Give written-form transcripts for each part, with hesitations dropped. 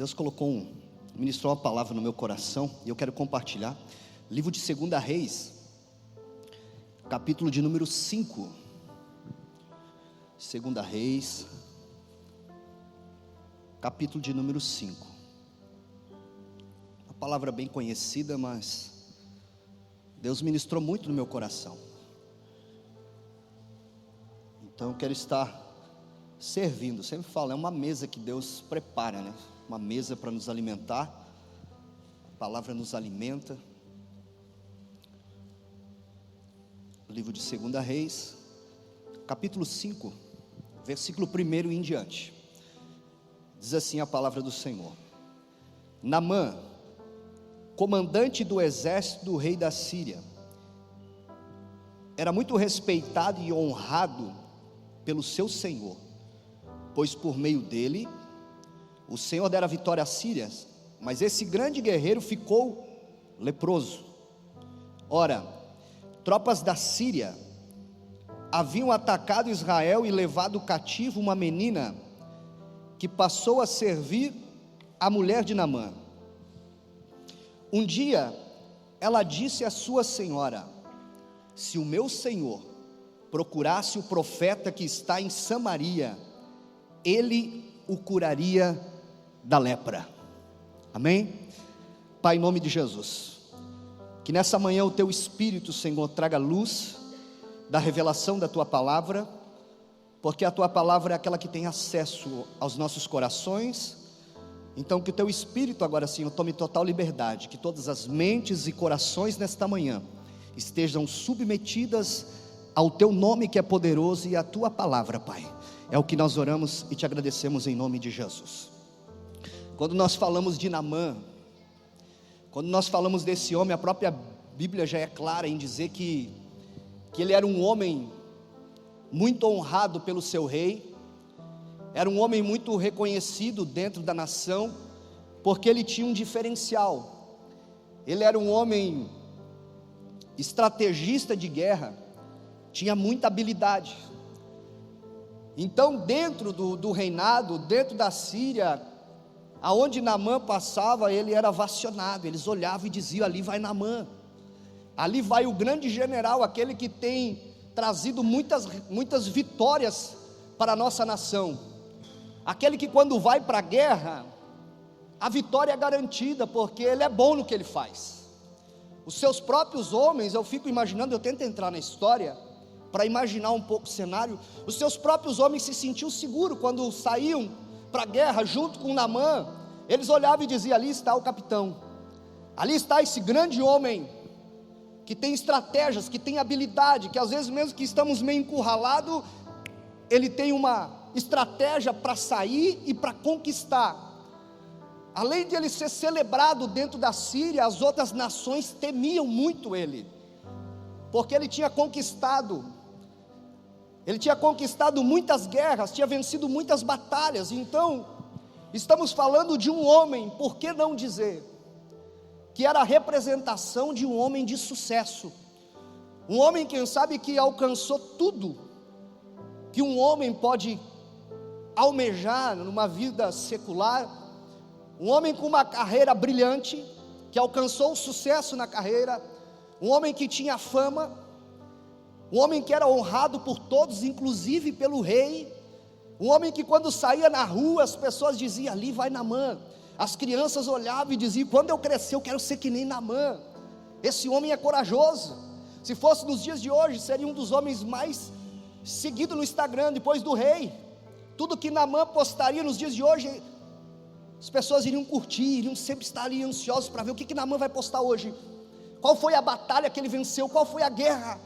Deus ministrou uma palavra no meu coração e eu quero compartilhar. Livro de 2 Reis, capítulo de número 5. 2 Reis, capítulo de número 5. Uma palavra bem conhecida, mas Deus ministrou muito no meu coração. Então eu quero estar servindo. Sempre falo, é uma mesa que Deus prepara, né? Uma mesa para nos alimentar. A palavra nos alimenta. O livro de 2 Reis, capítulo 5, versículo 1 em diante. Diz assim a palavra do Senhor: Naamã, comandante do exército do rei da Síria, era muito respeitado e honrado pelo seu senhor, pois por meio dele o Senhor dera vitória à Síria, mas esse grande guerreiro ficou leproso. Ora, tropas da Síria haviam atacado Israel e levado cativo uma menina que passou a servir a mulher de Naamã. Um dia ela disse à sua senhora: se o meu senhor procurasse o profeta que está em Samaria, ele o curaria da lepra. Amém? Pai, em nome de Jesus, que nessa manhã o teu Espírito, Senhor, traga luz da revelação da tua palavra, porque a tua palavra é aquela que tem acesso aos nossos corações. Então que o teu Espírito agora, Senhor, tome total liberdade, que todas as mentes e corações nesta manhã estejam submetidas ao teu nome que é poderoso e à tua palavra, Pai. É o que nós oramos e te agradecemos em nome de Jesus. Quando nós falamos de Naamã, quando nós falamos desse homem, a própria Bíblia já é clara em dizer que ele era um homem muito honrado pelo seu rei, era um homem muito reconhecido dentro da nação, porque ele tinha um diferencial. Ele era um homem estrategista de guerra, tinha muita habilidade. Então dentro do reinado, dentro da Síria, aonde Naamã passava, ele era ovacionado. Eles olhavam e diziam: ali vai Naamã, ali vai o grande general, aquele que tem trazido muitas vitórias para a nossa nação, aquele que quando vai para a guerra, a vitória é garantida, porque ele é bom no que ele faz. Os seus próprios homens, eu fico imaginando, eu tento entrar na história para imaginar um pouco o cenário. Os seus próprios homens se sentiam seguros quando saíam para a guerra junto com Naamã. Eles olhavam e diziam: ali está o capitão, ali está esse grande homem que tem estratégias, que tem habilidade, que às vezes mesmo que estamos meio encurralados, ele tem uma estratégia para sair e para conquistar. Além de ele ser celebrado dentro da Síria, as outras nações temiam muito ele, porque ele tinha conquistado muitas guerras, tinha vencido muitas batalhas. Então estamos falando de um homem, por que não dizer, que era a representação de um homem de sucesso, um homem, quem sabe, que alcançou tudo que um homem pode almejar numa vida secular, um homem com uma carreira brilhante, que alcançou o sucesso na carreira, um homem que tinha fama, um homem que era honrado por todos, inclusive pelo rei, um homem que quando saía na rua, as pessoas diziam: ali vai Naamã. As crianças olhavam e diziam: quando eu crescer eu quero ser que nem Naamã, esse homem é corajoso. Se fosse nos dias de hoje, seria um dos homens mais seguidos no Instagram, depois do rei. Tudo que Naamã postaria nos dias de hoje, as pessoas iriam curtir, iriam sempre estar ali ansiosos para ver o que Naamã vai postar hoje, qual foi a batalha que ele venceu, qual foi a guerra.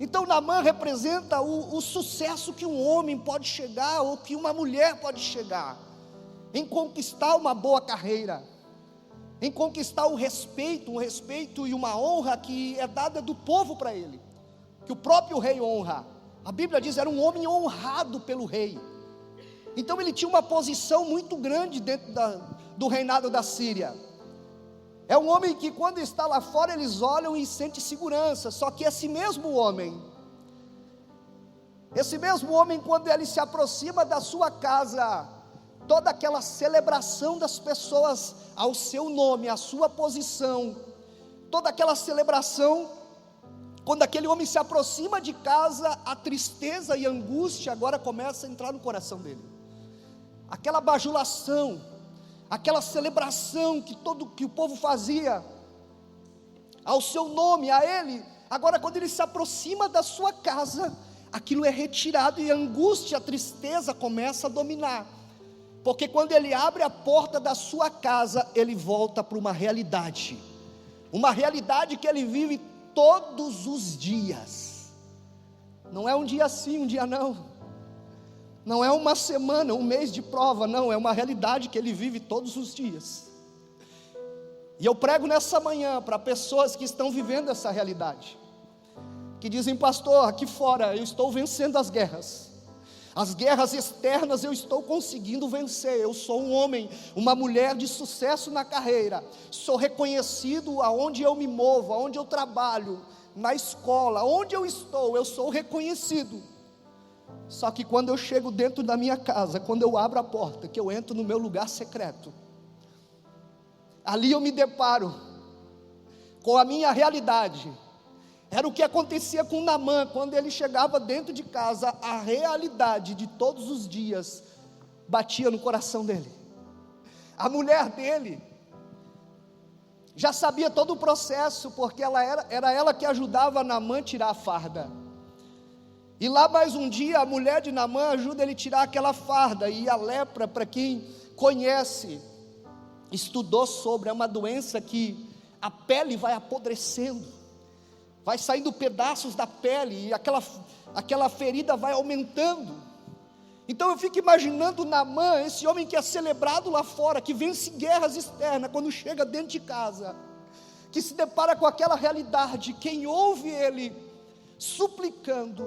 Então Naamã representa o sucesso que um homem pode chegar, ou que uma mulher pode chegar, em conquistar uma boa carreira, em conquistar um respeito e uma honra que é dada do povo para ele, que o próprio rei honra. A Bíblia diz: era um homem honrado pelo rei. Então ele tinha uma posição muito grande dentro do reinado da Síria. É um homem que quando está lá fora, eles olham e sentem segurança. Só que esse mesmo homem, quando ele se aproxima da sua casa, toda aquela celebração das pessoas ao seu nome, à sua posição, toda aquela celebração, quando aquele homem se aproxima de casa, a tristeza e a angústia agora começa a entrar no coração dele. Aquela bajulação, aquela celebração que o povo fazia ao seu nome, a ele, agora quando ele se aproxima da sua casa, aquilo é retirado e a angústia, a tristeza começa a dominar, porque quando ele abre a porta da sua casa, ele volta para uma realidade que ele vive todos os dias. Não é um dia sim, um dia não. Não é uma semana, um mês de prova, não, é uma realidade que ele vive todos os dias. E eu prego nessa manhã para pessoas que estão vivendo essa realidade, que dizem: pastor, aqui fora eu estou vencendo as guerras externas eu estou conseguindo vencer, eu sou um homem, uma mulher de sucesso na carreira, sou reconhecido aonde eu me movo, aonde eu trabalho, na escola, onde eu estou, eu sou reconhecido. Só que quando eu chego dentro da minha casa, quando eu abro a porta, que eu entro no meu lugar secreto, ali eu me deparo com a minha realidade. Era o que acontecia com Naamã, quando ele chegava dentro de casa, a realidade de todos os dias batia no coração dele. A mulher dele já sabia todo o processo, porque era ela que ajudava Naamã a tirar a farda. E lá mais um dia, a mulher de Naamã ajuda ele a tirar aquela farda, e a lepra, para quem conhece, estudou sobre, é uma doença que a pele vai apodrecendo, vai saindo pedaços da pele, e aquela ferida vai aumentando. Então eu fico imaginando Naamã, esse homem que é celebrado lá fora, que vence guerras externas, quando chega dentro de casa, que se depara com aquela realidade, quem ouve ele suplicando,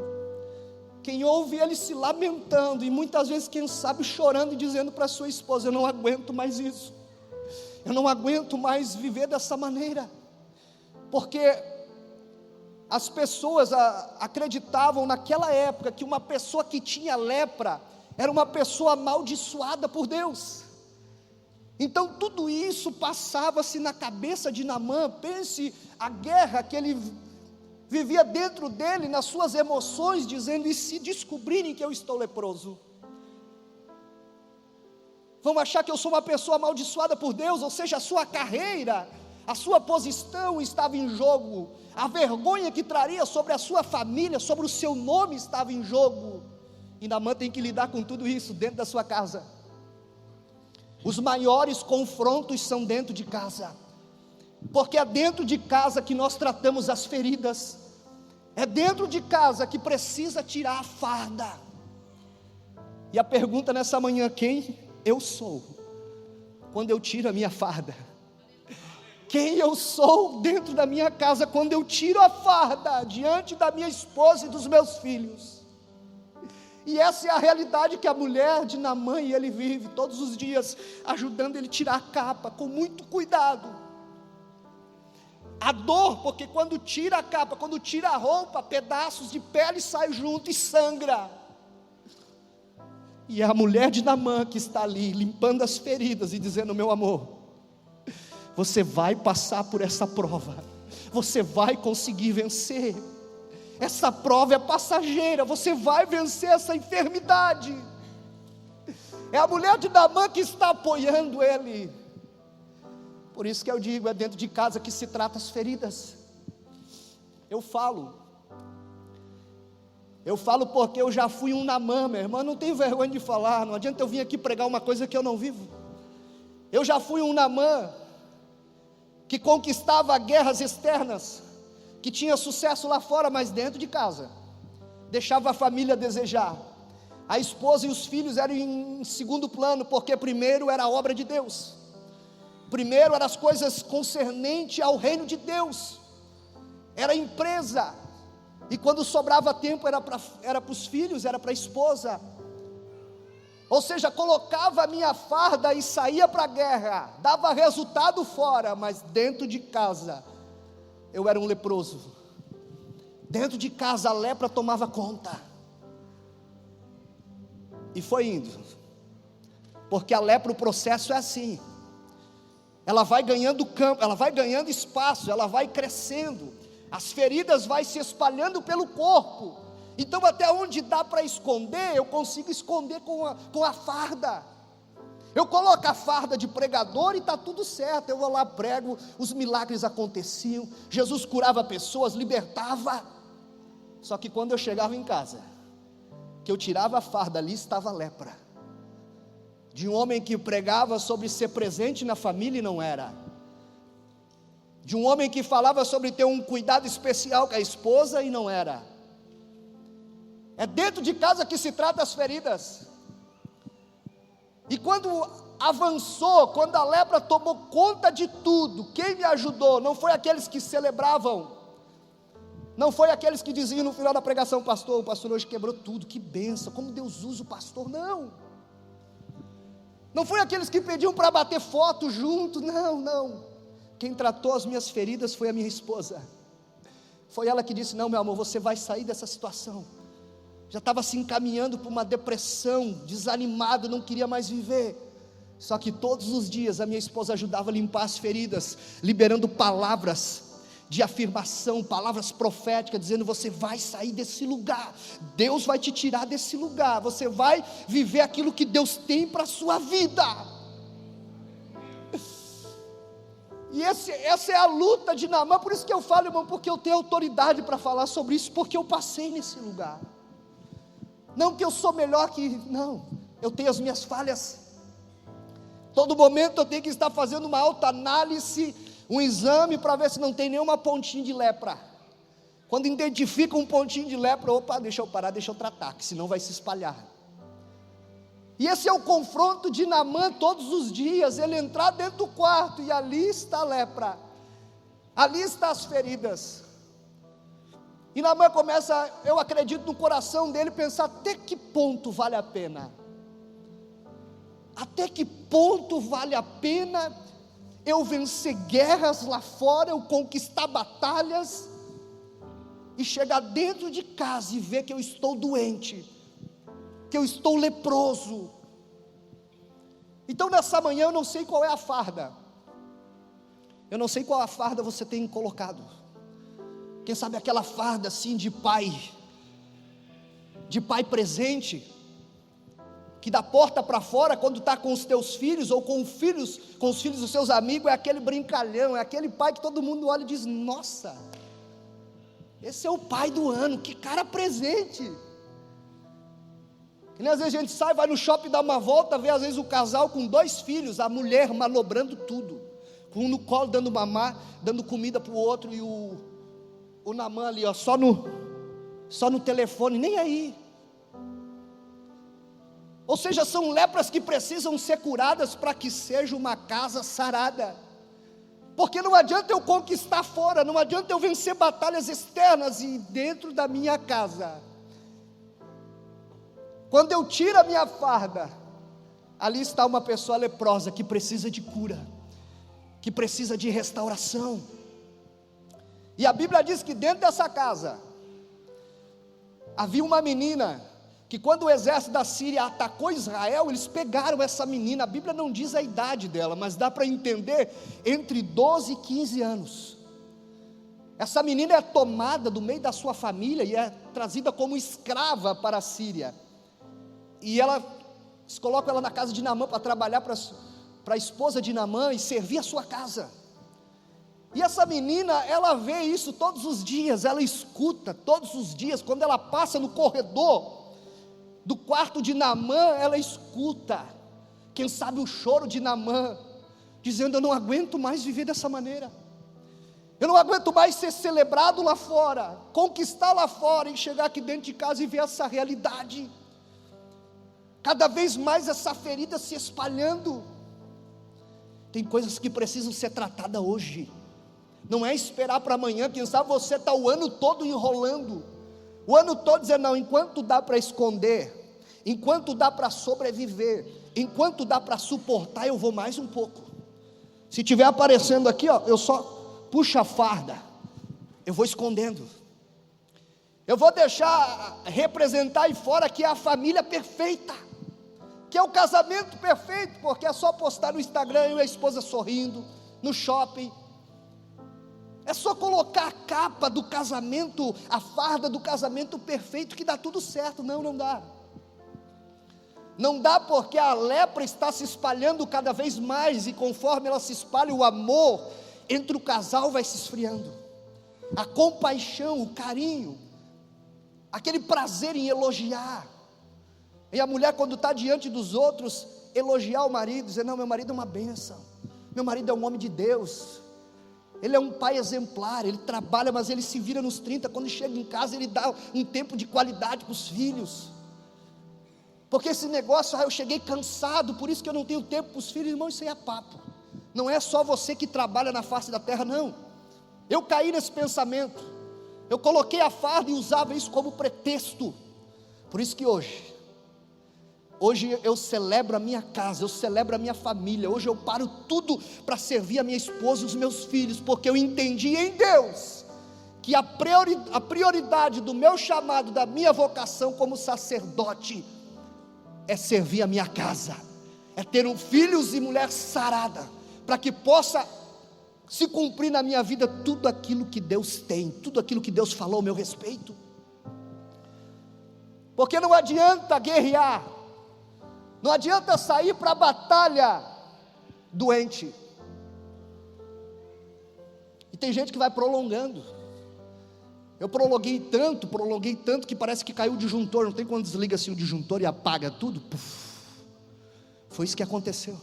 quem ouve ele se lamentando, e muitas vezes, quem sabe, chorando e dizendo para sua esposa: eu não aguento mais isso, eu não aguento mais viver dessa maneira, porque as pessoas acreditavam naquela época que uma pessoa que tinha lepra era uma pessoa amaldiçoada por Deus. Então tudo isso passava-se na cabeça de Naamã. Pense a guerra que ele vivia dentro dele, nas suas emoções, dizendo: e se descobrirem que eu estou leproso? Vão achar que eu sou uma pessoa amaldiçoada por Deus? Ou seja, a sua carreira, a sua posição estava em jogo, a vergonha que traria sobre a sua família, sobre o seu nome estava em jogo. E Naamã tem que lidar com tudo isso dentro da sua casa. Os maiores confrontos são dentro de casa, porque é dentro de casa que nós tratamos as feridas, é dentro de casa que precisa tirar a farda. E a pergunta nessa manhã: quem eu sou quando eu tiro a minha farda? Quem eu sou dentro da minha casa quando eu tiro a farda diante da minha esposa e dos meus filhos? E essa é a realidade que a mulher de Naamã e ele vive todos os dias, ajudando ele a tirar a capa com muito cuidado. A dor, porque quando tira a capa, quando tira a roupa, pedaços de pele saem junto e sangra. E é a mulher de Naamã que está ali limpando as feridas e dizendo: meu amor, você vai passar por essa prova, você vai conseguir vencer, essa prova é passageira, você vai vencer essa enfermidade. É a mulher de Naamã que está apoiando ele. Por isso que eu digo, é dentro de casa que se trata as feridas. Eu falo porque eu já fui um Naamã, meu irmão, não tenho vergonha de falar, não adianta eu vir aqui pregar uma coisa que eu não vivo. Eu já fui um Naamã que conquistava guerras externas, que tinha sucesso lá fora, mas dentro de casa deixava a família a desejar. A esposa e os filhos eram em segundo plano, porque primeiro era a obra de Deus, primeiro eram as coisas concernentes ao reino de Deus, era a empresa, e quando sobrava tempo era para os filhos, era para a esposa. Ou seja, colocava a minha farda e saía para a guerra, dava resultado fora, mas dentro de casa eu era um leproso. Dentro de casa a lepra tomava conta. E foi indo, Porque a lepra, o processo é assim, ela vai ganhando campo, ela vai ganhando espaço, ela vai crescendo, as feridas vai se espalhando pelo corpo. Então até onde dá para esconder, eu consigo esconder com a farda. Eu coloco a farda de pregador e está tudo certo, eu vou lá, prego, os milagres aconteciam, Jesus curava pessoas, libertava. Só que quando eu chegava em casa, que eu tirava a farda, ali estava a lepra, de um homem que pregava sobre ser presente na família e não era, de um homem que falava sobre ter um cuidado especial com a esposa e não era. É dentro de casa que se trata as feridas. E quando avançou, quando a lepra tomou conta de tudo, quem me ajudou? Não foi aqueles que celebravam, não foi aqueles que diziam no final da pregação: pastor, o pastor hoje quebrou tudo, que bênção, como Deus usa o pastor. Não foi aqueles que pediam para bater foto junto, não. Quem tratou as minhas feridas foi a minha esposa. Foi ela que disse: não, meu amor, você vai sair dessa situação. Já estava se encaminhando para uma depressão, desanimado, não queria mais viver. Só que todos os dias a minha esposa ajudava a limpar as feridas, liberando palavras de afirmação, palavras proféticas, dizendo: você vai sair desse lugar, Deus vai te tirar desse lugar, você vai viver aquilo que Deus tem para a sua vida. E essa é a luta de Naamã. Por isso que eu falo, irmão, porque eu tenho autoridade para falar sobre isso, porque eu passei nesse lugar. Não que eu sou melhor não, eu tenho as minhas falhas. Todo momento eu tenho que estar fazendo uma autoanálise, um exame para ver se não tem nenhuma pontinha de lepra. Quando identifica um pontinho de lepra, opa, deixa eu parar, deixa eu tratar, que senão vai se espalhar. E esse é o confronto de Naamã todos os dias, ele entrar dentro do quarto e ali está a lepra, ali estão as feridas. E Naamã começa, eu acredito, no coração dele pensar: até que ponto vale a pena? Até que ponto vale a pena eu vencer guerras lá fora, eu conquistar batalhas, e chegar dentro de casa e ver que eu estou doente, que eu estou leproso? Então nessa manhã eu não sei qual é a farda, eu não sei qual a farda você tem colocado. Quem sabe aquela farda assim de pai presente, que da porta para fora, quando está com os teus filhos, ou com os filhos dos seus amigos, é aquele brincalhão, é aquele pai que todo mundo olha e diz: nossa, esse é o pai do ano, que cara presente. E às vezes a gente sai, vai no shopping, dá uma volta, vê às vezes o casal com 2 filhos, a mulher manobrando tudo, com um no colo dando mamar, dando comida para o outro, e o Naamã ali, ó, só no telefone, nem aí. Ou seja, são lepras que precisam ser curadas para que seja uma casa sarada. Porque não adianta eu conquistar fora, não adianta eu vencer batalhas externas, e dentro da minha casa, quando eu tiro a minha farda, ali está uma pessoa leprosa que precisa de cura, que precisa de restauração. E a Bíblia diz que dentro dessa casa havia uma menina, que quando o exército da Síria atacou Israel, eles pegaram essa menina. A Bíblia não diz a idade dela, mas dá para entender, entre 12 e 15 anos. Essa menina é tomada do meio da sua família e é trazida como escrava para a Síria, e eles colocam ela na casa de Naamã para trabalhar para a esposa de Naamã e servir a sua casa. E essa menina, ela vê isso todos os dias, ela escuta todos os dias, quando ela passa no corredor do quarto de Naamã, ela escuta, quem sabe o choro de Naamã, dizendo: eu não aguento mais viver dessa maneira, eu não aguento mais ser celebrado lá fora, conquistar lá fora, e chegar aqui dentro de casa e ver essa realidade, cada vez mais essa ferida se espalhando. Tem coisas que precisam ser tratadas hoje, não é esperar para amanhã. Quem sabe você está o ano todo enrolando, o ano todo dizendo: não, enquanto dá para esconder, enquanto dá para sobreviver, enquanto dá para suportar, eu vou mais um pouco. Se estiver aparecendo aqui, ó, eu só puxo a farda, eu vou escondendo, eu vou deixar representar aí fora que é a família perfeita, que é o casamento perfeito, porque é só postar no Instagram e a esposa sorrindo, no shopping. É só colocar a capa do casamento, a farda do casamento perfeito, que dá tudo certo. Não, não dá. Não dá, porque a lepra está se espalhando cada vez mais, e conforme ela se espalha, o amor entre o casal vai se esfriando. A compaixão, o carinho, aquele prazer em elogiar. E a mulher, quando está diante dos outros, elogiar o marido, dizer: não, meu marido é uma bênção, meu marido é um homem de Deus, ele é um pai exemplar, ele trabalha, mas ele se vira nos 30, quando chega em casa ele dá um tempo de qualidade para os filhos. Porque esse negócio, eu cheguei cansado, por isso que eu não tenho tempo para os filhos. Irmão, isso aí é papo. Não é só você que trabalha na face da terra, não. Eu caí nesse pensamento, eu coloquei a farda e usava isso como pretexto. Por isso que hoje eu celebro a minha casa, eu celebro a minha família. Hoje eu paro tudo para servir a minha esposa e os meus filhos, porque eu entendi em Deus que a prioridade do meu chamado, da minha vocação como sacerdote, é servir a minha casa, é ter filhos e mulher sarada, para que possa se cumprir na minha vida tudo aquilo que Deus tem, tudo aquilo que Deus falou ao meu respeito. Porque não adianta guerrear, não adianta sair para a batalha doente. E tem gente que vai prolongando. Eu prolonguei tanto que parece que caiu o disjuntor. Não tem quando desliga assim o disjuntor e apaga tudo? Puf. Foi isso que aconteceu.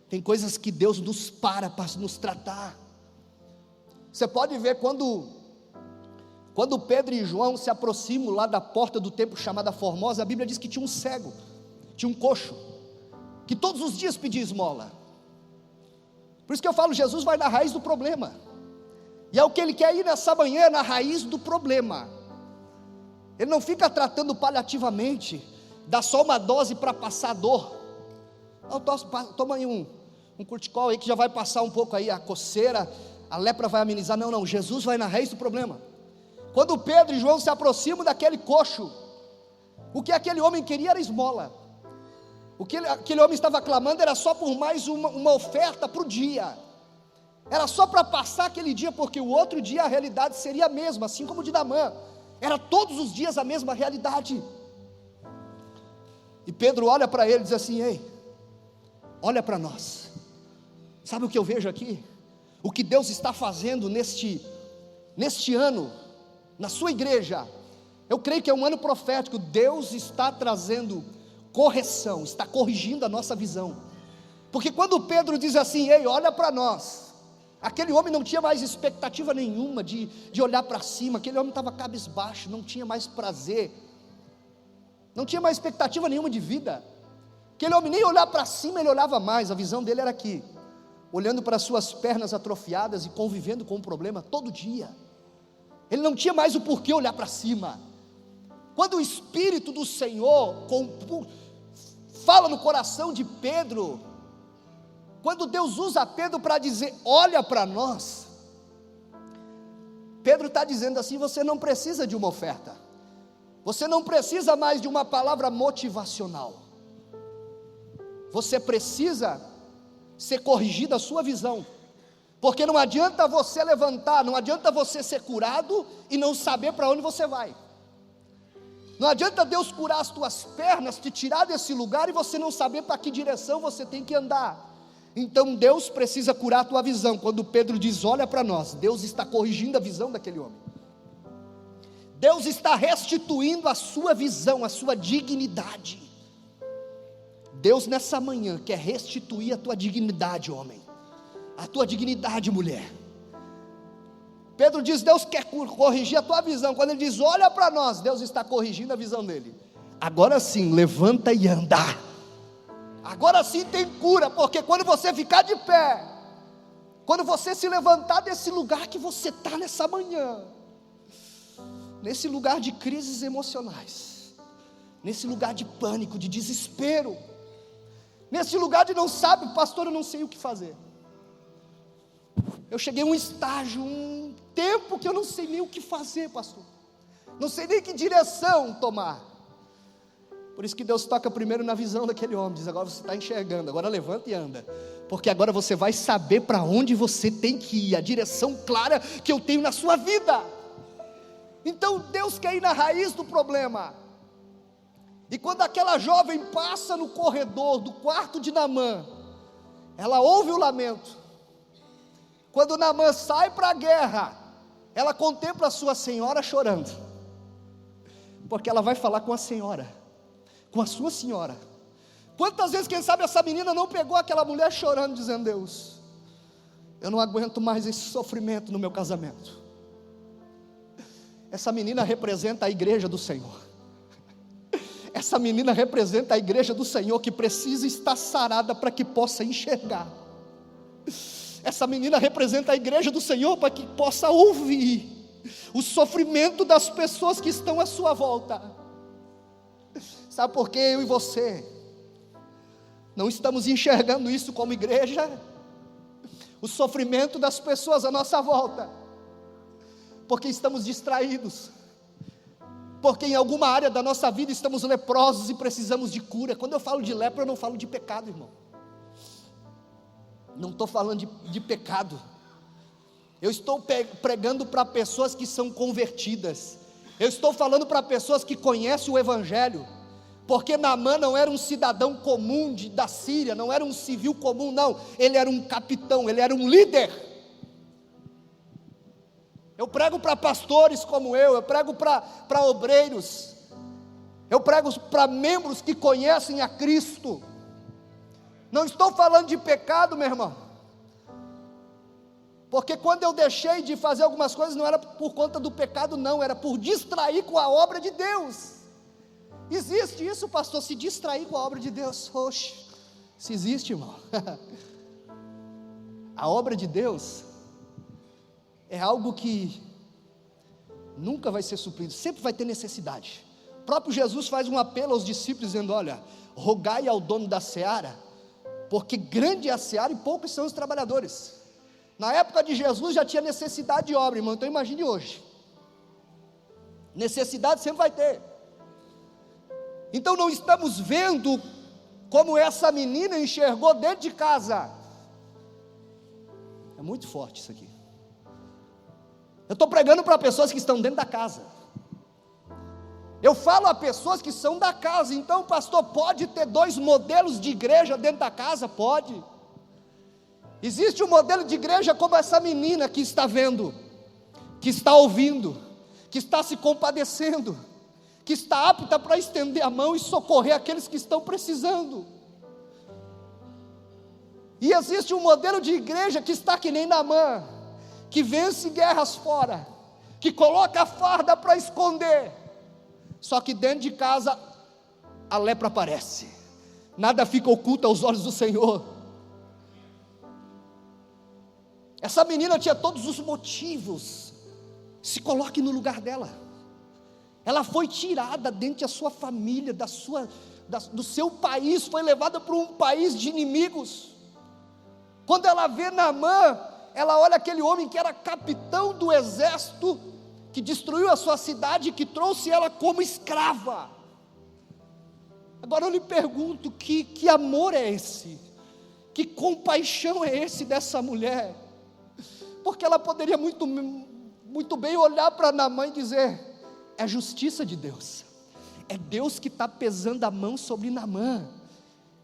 Tem coisas que Deus nos para nos tratar. Você pode ver quando Pedro e João se aproximam lá da porta do templo chamada Formosa, a Bíblia diz que tinha um cego, tinha um coxo, que todos os dias pedia esmola. Por isso que eu falo, Jesus vai na raiz do problema, e é o que Ele quer ir nessa manhã, na raiz do problema. Ele não fica tratando paliativamente, dá só uma dose para passar a dor. Não, toma aí um corticol aí que já vai passar um pouco aí a coceira, a lepra vai amenizar. Não, Jesus vai na raiz do problema. Quando Pedro e João se aproximam daquele coxo, o que aquele homem queria era esmola. O que aquele homem estava clamando era só por mais uma oferta para o dia, era só para passar aquele dia, porque o outro dia a realidade seria a mesma, assim como o de Naamã, era todos os dias a mesma realidade. E Pedro olha para ele e diz assim: ei, olha para nós. Sabe o que eu vejo aqui? O que Deus está fazendo neste ano, na sua igreja. Eu creio que é um ano profético. Deus está trazendo correção, está corrigindo a nossa visão. Porque quando Pedro diz assim: ei, olha para nós, aquele homem não tinha mais expectativa nenhuma de olhar para cima. Aquele homem estava cabisbaixo, não tinha mais prazer, não tinha mais expectativa nenhuma de vida. Aquele homem nem olhar para cima ele olhava mais, a visão dele era aqui, olhando para suas pernas atrofiadas e convivendo com o problema todo dia. Ele não tinha mais o porquê olhar para cima. Quando o Espírito do Senhor fala no coração de Pedro, quando Deus usa Pedro para dizer: olha para nós, Pedro está dizendo assim: você não precisa de uma oferta, você não precisa mais de uma palavra motivacional, você precisa ser corrigida a sua visão. Porque não adianta você levantar, não adianta você ser curado e não saber para onde você vai. Não adianta Deus curar as tuas pernas, te tirar desse lugar e você não saber para que direção você tem que andar. Então Deus precisa curar a tua visão. Quando Pedro diz: olha para nós, Deus está corrigindo a visão daquele homem. Deus está restituindo a sua visão, a sua dignidade. Deus nessa manhã quer restituir a tua dignidade, homem, a tua dignidade, mulher. Pedro diz: Deus quer corrigir a tua visão. Quando ele diz: olha para nós, Deus está corrigindo a visão dele. Agora sim, levanta e anda. Agora sim tem cura, porque quando você ficar de pé, quando você se levantar desse lugar que você está nessa manhã, nesse lugar de crises emocionais, nesse lugar de pânico, de desespero, nesse lugar de não sabe, pastor, eu não sei o que fazer. Eu cheguei a um estágio, um tempo que eu não sei nem o que fazer, pastor. Não sei nem que direção tomar. Por isso que Deus toca primeiro na visão daquele homem, diz: agora você está enxergando, agora levanta e anda, porque agora você vai saber para onde você tem que ir, a direção clara que eu tenho na sua vida. Então Deus quer ir na raiz do problema. E quando aquela jovem passa no corredor do quarto de Naamã, ela ouve o lamento. Quando Naamã sai para a guerra, ela contempla a sua senhora chorando, porque ela vai falar com a senhora, com a sua senhora. Quantas vezes, quem sabe, essa menina não pegou aquela mulher chorando, dizendo: Deus, eu não aguento mais esse sofrimento no meu casamento. Essa menina representa a igreja do Senhor. Essa menina representa a igreja do Senhor, que precisa estar sarada para que possa enxergar. Essa menina representa a igreja do Senhor para que possa ouvir o sofrimento das pessoas que estão à sua volta. Sabe por que eu e você não estamos enxergando isso como igreja? O sofrimento das pessoas à nossa volta, porque estamos distraídos, porque em alguma área da nossa vida estamos leprosos e precisamos de cura. Quando eu falo de lepra, eu não falo de pecado, irmão. Não estou falando de pecado. Eu estou pregando para pessoas que são convertidas. Eu estou falando para pessoas que conhecem o Evangelho. Porque Naamã não era um cidadão comum da Síria, não era um civil comum, não. Ele era um capitão, ele era um líder. Eu prego para pastores como eu prego para obreiros, eu prego para membros que conhecem a Cristo. Não estou falando de pecado, meu irmão, porque quando eu deixei de fazer algumas coisas, não era por conta do pecado, não, era por distrair com a obra de Deus. Existe isso, pastor, se distrair com a obra de Deus? Oxe, se existe, irmão. A obra de Deus é algo que nunca vai ser suprido, sempre vai ter necessidade. O próprio Jesus faz um apelo aos discípulos, dizendo: olha, rogai ao dono da seara, porque grande é a seara e poucos são os trabalhadores. Na época de Jesus já tinha necessidade de obra, irmão, então imagine hoje. Necessidade sempre vai ter. Então não estamos vendo como essa menina enxergou dentro de casa. É muito forte isso aqui. Eu estou pregando para pessoas que estão dentro da casa. Eu falo a pessoas que são da casa. Então, pastor, pode ter dois modelos de igreja dentro da casa? Pode. Existe um modelo de igreja como essa menina que está vendo, que está ouvindo, que está se compadecendo, que está apta para estender a mão e socorrer aqueles que estão precisando. E existe um modelo de igreja que está que nem Naamã, que vence guerras fora, que coloca a farda para esconder, só que dentro de casa a lepra aparece, nada fica oculto aos olhos do Senhor. Essa menina tinha todos os motivos, se coloque no lugar dela. Ela foi tirada dentro da sua família, do seu país, foi levada para um país de inimigos. Quando ela vê Naamã, ela olha aquele homem que era capitão do exército, que destruiu a sua cidade, que trouxe ela como escrava. Agora eu lhe pergunto, que amor é esse? Que compaixão é esse dessa mulher? Porque ela poderia muito bem olhar para Naamã e dizer: é justiça de Deus, é Deus que está pesando a mão sobre Naamã,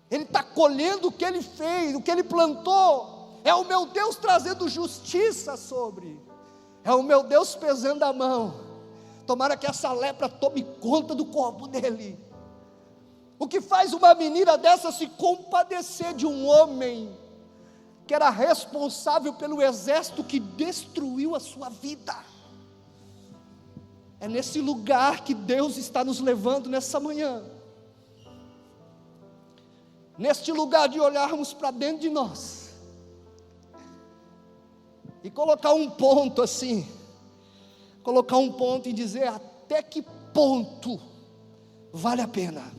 Ele está colhendo o que ele fez, o que ele plantou. É o meu Deus trazendo justiça sobre, é o meu Deus pesando a mão. Tomara que essa lepra tome conta do corpo dele. O que faz uma menina dessa se compadecer de um homem que era responsável pelo exército que destruiu a sua vida? É nesse lugar que Deus está nos levando nessa manhã, neste lugar de olharmos para dentro de nós e colocar um ponto assim, colocar um ponto e dizer: até que ponto vale a pena?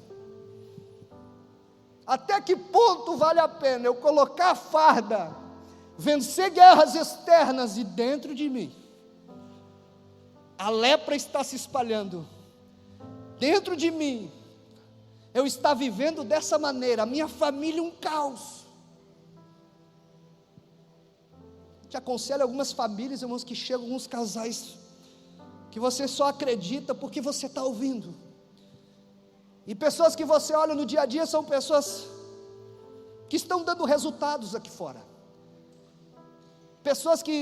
Até que ponto vale a pena eu colocar a farda, vencer guerras externas e dentro de mim a lepra está se espalhando, dentro de mim eu estar vivendo dessa maneira, a minha família um caos. Te aconselho algumas famílias, irmãos, que chegam alguns casais, que você só acredita porque você está ouvindo, e pessoas que você olha no dia a dia, são pessoas que estão dando resultados aqui fora, pessoas que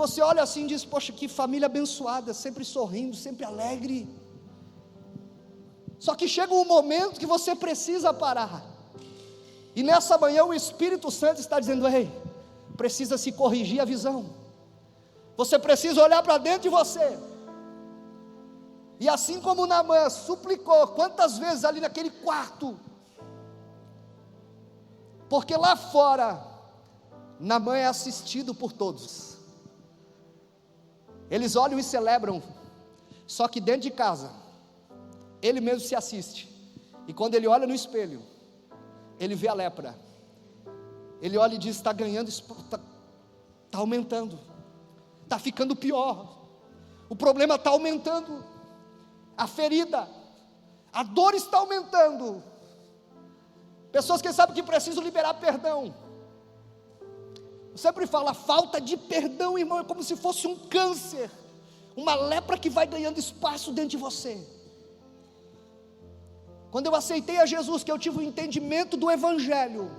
você olha assim e diz, poxa, que família abençoada, sempre sorrindo, sempre alegre. Só que chega um momento que você precisa parar, e nessa manhã o Espírito Santo está dizendo, ei, precisa se corrigir a visão, você precisa olhar para dentro de você. E assim como Naamã suplicou, quantas vezes ali naquele quarto, porque lá fora, Naamã é assistido por todos, eles olham e celebram, só que dentro de casa, ele mesmo se assiste, e quando ele olha no espelho, ele vê a lepra, ele olha e diz, está ganhando, está aumentando, está ficando pior, o problema está aumentando, a ferida, a dor está aumentando, pessoas que sabem que precisam liberar perdão. Eu sempre falo, a falta de perdão, irmão, é como se fosse um câncer, uma lepra que vai ganhando espaço dentro de você. Quando eu aceitei a Jesus, que eu tive o entendimento do Evangelho,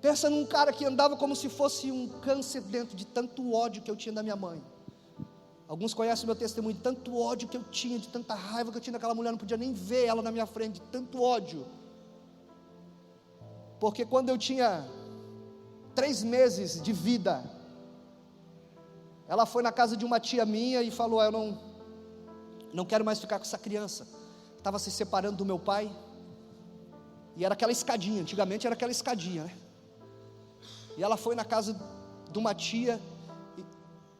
pensa num cara que andava como se fosse um câncer dentro, de tanto ódio que eu tinha da minha mãe. Alguns conhecem o meu testemunho, de tanto ódio que eu tinha, de tanta raiva que eu tinha daquela mulher, não podia nem ver ela na minha frente, de tanto ódio. Porque quando eu tinha 3 meses de vida, ela foi na casa de uma tia minha e falou, eu não quero mais ficar com essa criança. Estava se separando do meu pai, e era aquela escadinha, antigamente era aquela escadinha, né? E ela foi na casa de uma tia,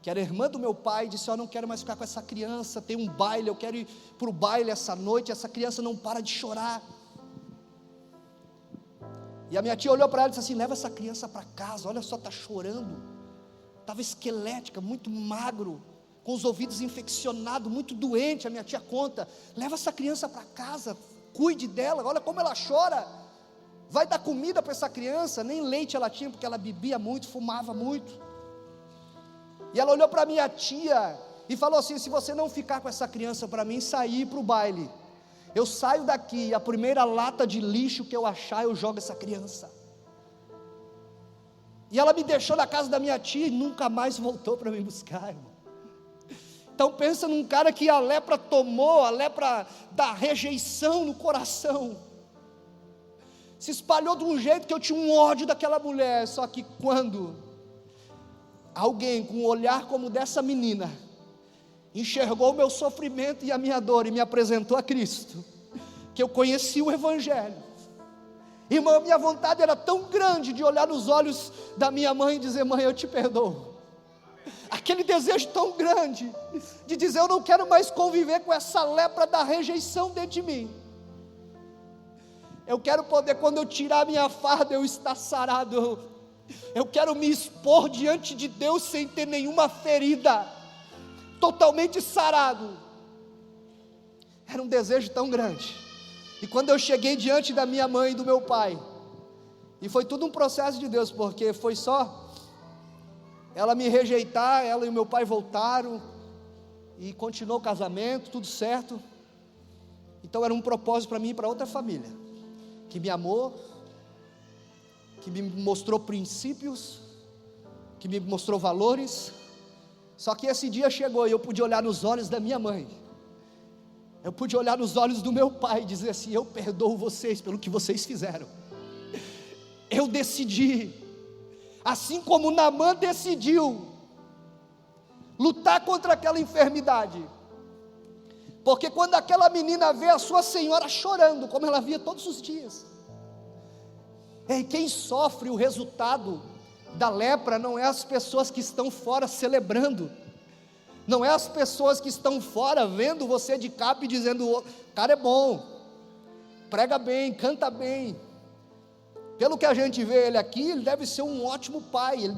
que era irmã do meu pai, e disse, eu não quero mais ficar com essa criança, tem um baile, eu quero ir para o baile essa noite, essa criança não para de chorar. E a minha tia olhou para ela e disse assim, leva essa criança para casa, olha só, está chorando, estava esquelética, muito magro, com os ouvidos infeccionados, muito doente, a minha tia conta, leva essa criança para casa, cuide dela, olha como ela chora, vai dar comida para essa criança, nem leite ela tinha, porque ela bebia muito, fumava muito. E ela olhou para minha tia e falou assim, se você não ficar com essa criança para mim, sair para o baile, eu saio daqui, a primeira lata de lixo que eu achar, eu jogo essa criança. E ela me deixou na casa da minha tia, e nunca mais voltou para me buscar, irmão. Então pensa num cara que a lepra tomou, a lepra da rejeição no coração, se espalhou de um jeito que eu tinha um ódio daquela mulher. Só que quando alguém com um olhar como dessa menina, enxergou o meu sofrimento e a minha dor, e me apresentou a Cristo, que eu conheci o Evangelho, irmão, minha vontade era tão grande de olhar nos olhos da minha mãe e dizer, mãe, eu te perdoo. Aquele desejo tão grande, de dizer, eu não quero mais conviver com essa lepra da rejeição dentro de mim. Eu quero poder, quando eu tirar a minha farda, eu estar sarado. Eu quero me expor diante de Deus sem ter nenhuma ferida, totalmente sarado. Era um desejo tão grande. E quando eu cheguei diante da minha mãe e do meu pai, e foi tudo um processo de Deus, porque foi só ela me rejeitar, ela e o meu pai voltaram, e continuou o casamento, tudo certo. Então era um propósito para mim e para outra família, que me amou, que me mostrou princípios, que me mostrou valores. Só que esse dia chegou e eu pude olhar nos olhos da minha mãe, eu pude olhar nos olhos do meu pai e dizer assim, eu perdoo vocês pelo que vocês fizeram. Eu decidi, assim como Naamã decidiu lutar contra aquela enfermidade, porque quando aquela menina vê a sua senhora chorando, como ela via todos os dias, e quem sofre o resultado da lepra não é as pessoas que estão fora celebrando, não é as pessoas que estão fora vendo você de capa e dizendo, o cara é bom, prega bem, canta bem. Pelo que a gente vê ele aqui, ele deve ser um ótimo pai, ela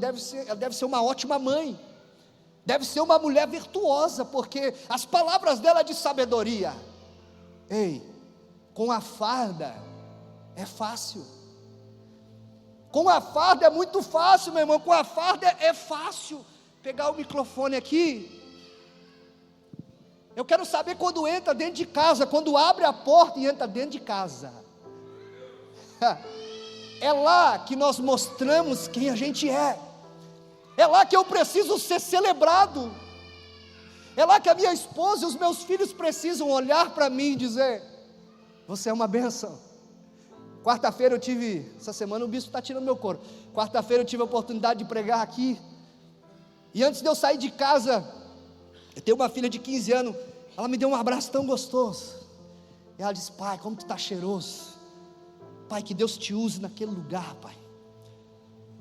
deve ser uma ótima mãe, deve ser uma mulher virtuosa, porque as palavras dela de sabedoria. Ei, Com a farda é fácil. Com a farda é muito fácil, meu irmão. Com a farda é fácil. Pegar o microfone aqui. Eu quero saber quando entra dentro de casa, quando abre a porta e entra dentro de casa. É lá que nós mostramos quem a gente é. É lá que eu preciso ser celebrado. É lá que a minha esposa e os meus filhos precisam olhar para mim e dizer: você é uma bênção. Quarta-feira eu tive, essa semana o bispo está tirando meu couro. Quarta-feira eu tive a oportunidade de pregar aqui. E antes de eu sair de casa, eu tenho uma filha de 15 anos, ela me deu um abraço tão gostoso. E ela disse: pai, como tu está cheiroso. Pai, que Deus te use naquele lugar, pai.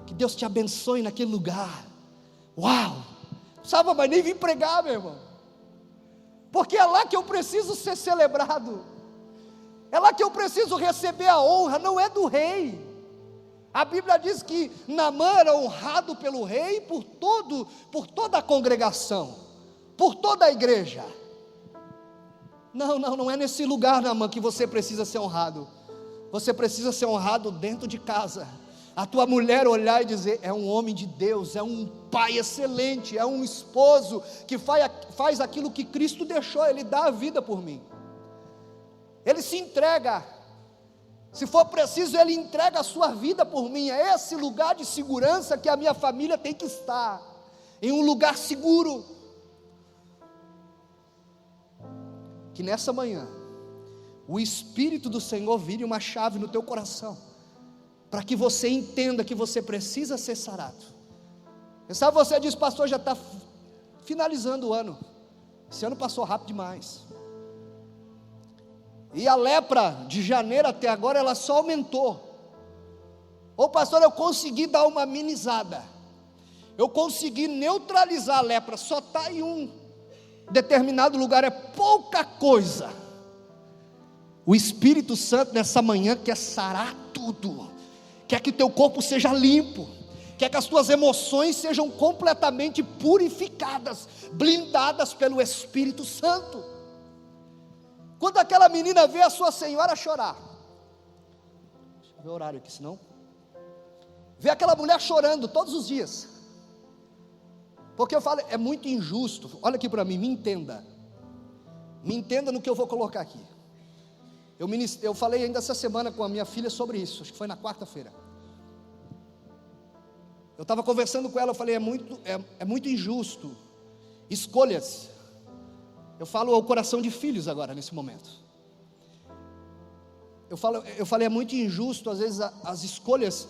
Que Deus te abençoe naquele lugar. Uau! Não precisava mais nem vir pregar, meu irmão. Porque é lá que eu preciso ser celebrado. É lá que eu preciso receber a honra, não é do rei. A Bíblia diz que Naamã era honrado pelo rei por toda a congregação, por toda a igreja. Não é nesse lugar, Naamã, que você precisa ser honrado. Você precisa ser honrado dentro de casa. A tua mulher olhar e dizer: é um homem de Deus, é um pai excelente, é um esposo que faz aquilo que Cristo deixou, ele dá a vida por mim. Ele se entrega, se for preciso ele entrega a sua vida por mim. É esse lugar de segurança que a minha família tem que estar, em um lugar seguro. Que nessa manhã, o Espírito do Senhor vire uma chave no teu coração, para que você entenda que você precisa ser sarado. Sabe, você diz: pastor, já está finalizando o ano, esse ano passou rápido demais. E a lepra de janeiro até agora, ela só aumentou. Ô pastor, eu consegui dar uma amenizada, eu consegui neutralizar a lepra, só está em um determinado lugar, é pouca coisa. O Espírito Santo nessa manhã quer sarar tudo, quer que teu corpo seja limpo, quer que as tuas emoções sejam completamente purificadas, blindadas pelo Espírito Santo. Quando aquela menina vê a sua senhora chorar, deixa eu ver o horário aqui, senão, vê aquela mulher chorando todos os dias, porque eu falo, é muito injusto. Olha aqui para mim, me entenda no que eu vou colocar aqui. Eu falei ainda essa semana com a minha filha sobre isso, acho que foi na quarta-feira. Eu estava conversando com ela, eu falei, é muito injusto, escolhas. Eu falo ao coração de filhos agora, nesse momento. Eu falei, é muito injusto, às vezes, as escolhas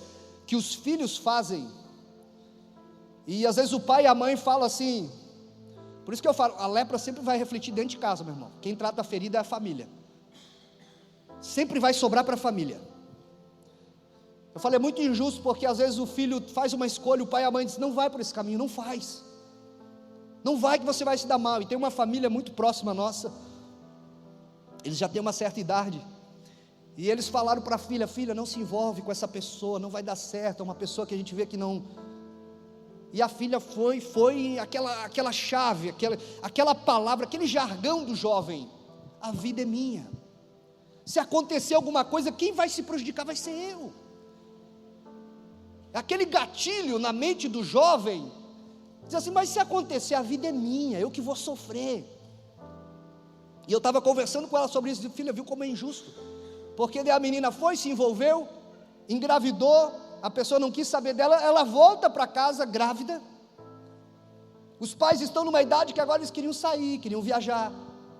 que os filhos fazem. E às vezes o pai e a mãe falam assim. Por isso que eu falo, a lepra sempre vai refletir dentro de casa, meu irmão. Quem trata a ferida é a família. Sempre vai sobrar para a família. Eu falei, é muito injusto, porque às vezes o filho faz uma escolha, o pai e a mãe dizem: não vai por esse caminho, não faz. Não vai que você vai se dar mal. E tem uma família muito próxima nossa, eles já têm uma certa idade, e eles falaram para a filha: filha, não se envolve com essa pessoa, não vai dar certo, é uma pessoa que a gente vê que não. E a filha foi aquela chave, aquela palavra, aquele jargão do jovem: a vida é minha, se acontecer alguma coisa, quem vai se prejudicar vai ser eu. Aquele gatilho na mente do jovem, diz assim: mas se acontecer, a vida é minha, eu que vou sofrer. E eu estava conversando com ela sobre isso, filha, viu como é injusto? Porque a menina foi, se envolveu, engravidou, a pessoa não quis saber dela, ela volta para casa grávida. Os pais estão numa idade que agora eles queriam sair, queriam viajar.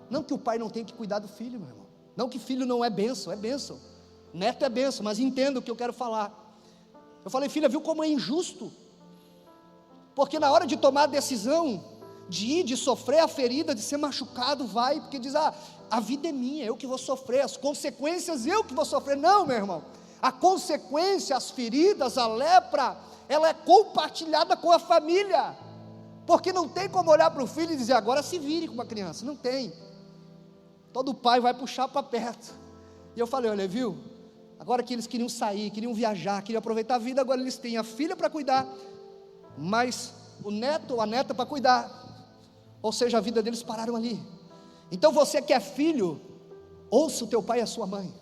Não que o pai não tenha que cuidar do filho, meu irmão. Não que filho não é bênção, é bênção. Neto é bênção, mas entenda o que eu quero falar. Eu falei: filha, viu como é injusto? Porque na hora de tomar a decisão, de ir, de sofrer a ferida, de ser machucado, vai, porque diz: a vida é minha, eu que vou sofrer, as consequências eu que vou sofrer. Não, meu irmão, a consequência, as feridas, a lepra, ela é compartilhada com a família, porque não tem como olhar para o filho e dizer: agora se vire com uma criança, não tem, todo pai vai puxar para perto. E eu falei: olha, viu, agora que eles queriam sair, queriam viajar, queriam aproveitar a vida, agora eles têm a filha para cuidar, mas o neto ou a neta para cuidar, ou seja, a vida deles pararam ali. Então você que é filho, Ouça o teu pai e a sua mãe,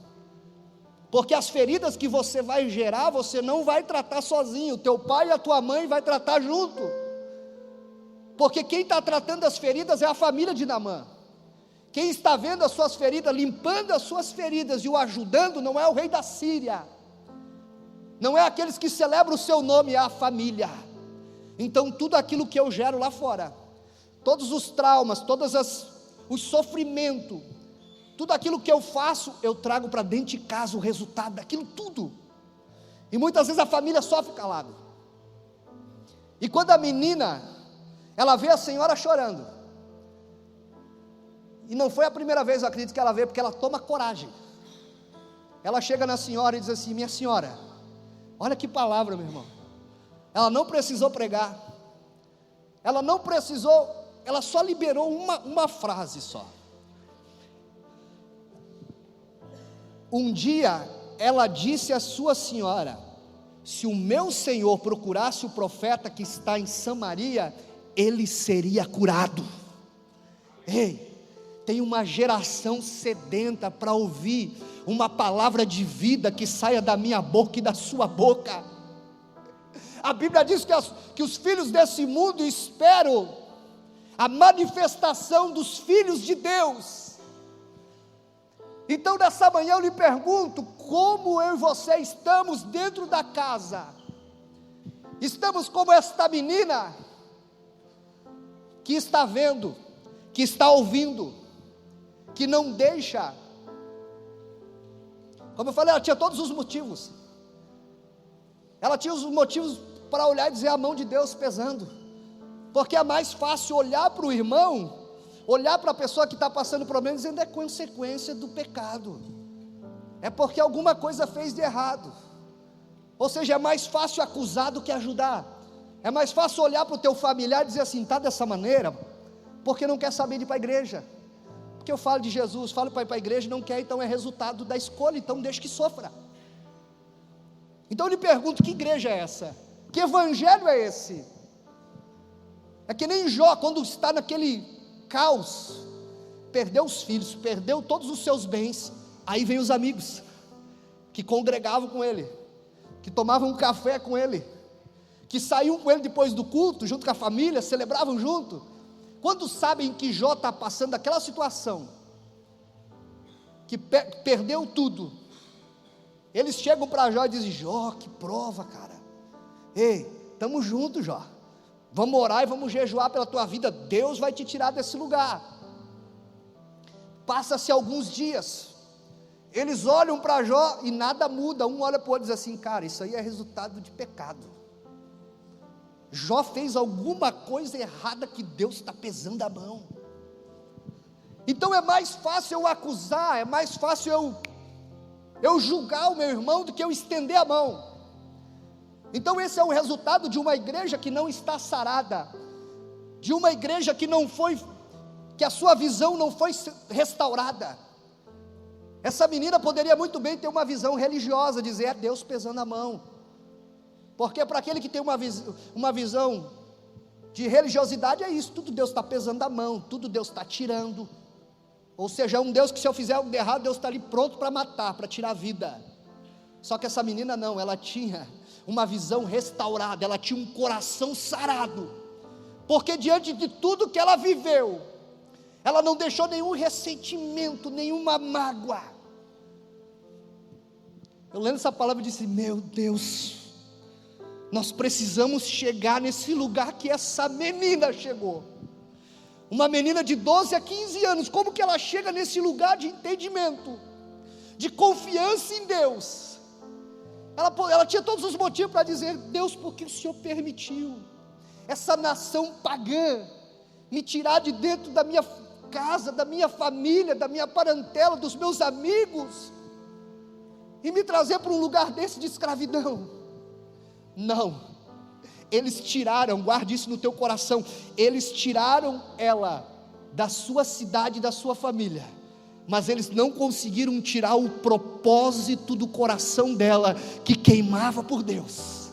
porque as feridas que você vai gerar, você não vai tratar sozinho, o teu pai e a tua mãe vai tratar junto, porque quem está tratando as feridas é a família de Naamã. Quem está vendo as suas feridas, limpando as suas feridas e o ajudando, não é o rei da Síria, não é aqueles que celebram o seu nome, é a família. Então tudo aquilo que eu gero lá fora, todos os traumas, os sofrimentos, tudo aquilo que eu faço, eu trago para dentro de casa o resultado daquilo tudo, e muitas vezes a família sofre calado. E quando a menina, ela vê a senhora chorando, e não foi a primeira vez, eu acredito que ela vê, porque ela toma coragem, ela chega na senhora e diz assim: minha senhora, olha que palavra, meu irmão, ela não precisou pregar, ela não precisou, ela só liberou uma frase só. Um dia ela disse à sua senhora: se o meu senhor procurasse o profeta que está em Samaria, ele seria curado. Ei, tem uma geração sedenta para ouvir uma palavra de vida que saia da minha boca e da sua boca. A Bíblia diz que os filhos desse mundo esperam a manifestação dos filhos de Deus. Então nessa manhã eu lhe pergunto, como eu e você estamos dentro da casa? Estamos como esta menina, que está vendo, que está ouvindo, que não deixa, como eu falei, ela tinha todos os motivos, ela tinha os motivos para olhar e dizer: a mão de Deus pesando, porque é mais fácil olhar para o irmão, olhar para a pessoa que está passando problema, dizendo: é consequência do pecado, é porque alguma coisa fez de errado. Ou seja, é mais fácil acusar do que ajudar, é mais fácil olhar para o teu familiar e dizer assim: está dessa maneira, porque não quer saber de ir para a igreja, porque eu falo de Jesus, falo para ir para a igreja, não quer, então é resultado da escolha, então deixa que sofra. Então eu lhe pergunto: que igreja é essa? Que evangelho é esse? É que nem Jó, quando está naquele caos, perdeu os filhos, perdeu todos os seus bens, aí vem os amigos, que congregavam com ele, que tomavam um café com ele, que saíam com ele depois do culto, junto com a família, celebravam junto. Quando sabem que Jó está passando aquela situação, que perdeu tudo, eles chegam para Jó e dizem: Jó, que prova, cara, ei, estamos juntos, Jó, vamos orar e vamos jejuar pela tua vida, Deus vai te tirar desse lugar. Passa-se alguns dias, eles olham para Jó e nada muda, um olha para o outro e diz assim: cara, isso aí é resultado de pecado, Jó fez alguma coisa errada que Deus está pesando a mão. Então é mais fácil eu acusar, é mais fácil eu julgar o meu irmão do que eu estender a mão. Então esse é o resultado de uma igreja que não está sarada, de uma igreja que a sua visão não foi restaurada. Essa menina poderia muito bem ter uma visão religiosa, dizer: é Deus pesando a mão, porque para aquele que tem uma visão de religiosidade é isso, tudo Deus está pesando a mão, tudo Deus está tirando, ou seja, é um Deus que se eu fizer algo de errado, Deus está ali pronto para matar, para tirar a vida. Só que essa menina não, ela tinha uma visão restaurada, ela tinha um coração sarado, porque diante de tudo que ela viveu, ela não deixou nenhum ressentimento, nenhuma mágoa. Eu lendo essa palavra e disse: meu Deus, nós precisamos chegar nesse lugar que essa menina chegou, uma menina de 12 a 15 anos, como que ela chega nesse lugar de entendimento, de confiança em Deus? Ela tinha todos os motivos para dizer: Deus, por que o Senhor permitiu essa nação pagã me tirar de dentro da minha casa, da minha família, da minha parentela, dos meus amigos, e me trazer para um lugar desse de escravidão? Não, eles tiraram, guarde isso no teu coração, eles tiraram ela da sua cidade, da sua família, mas eles não conseguiram tirar o propósito do coração dela, que queimava por Deus.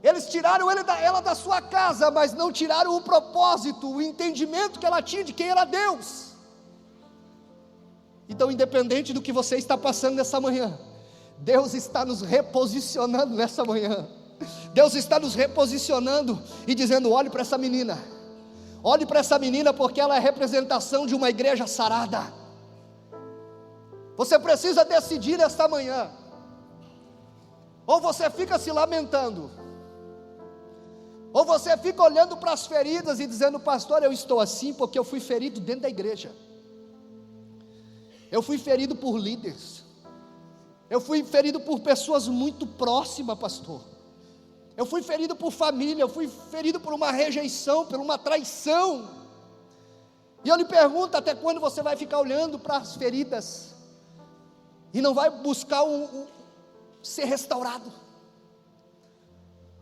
Eles tiraram ela da sua casa, mas não tiraram o propósito, o entendimento que ela tinha de quem era Deus. Então, independente do que você está passando nessa manhã, Deus está nos reposicionando nessa manhã. Deus está nos reposicionando e dizendo: olhe para essa menina, olhe para essa menina, porque ela é representação de uma igreja sarada. Você precisa decidir esta manhã: ou você fica se lamentando, ou você fica olhando para as feridas e dizendo: pastor, eu estou assim porque eu fui ferido dentro da igreja, eu fui ferido por líderes, eu fui ferido por pessoas muito próximas, pastor, eu fui ferido por família, eu fui ferido por uma rejeição, por uma traição. E eu lhe pergunto: até quando você vai ficar olhando para as feridas e não vai buscar ser restaurado?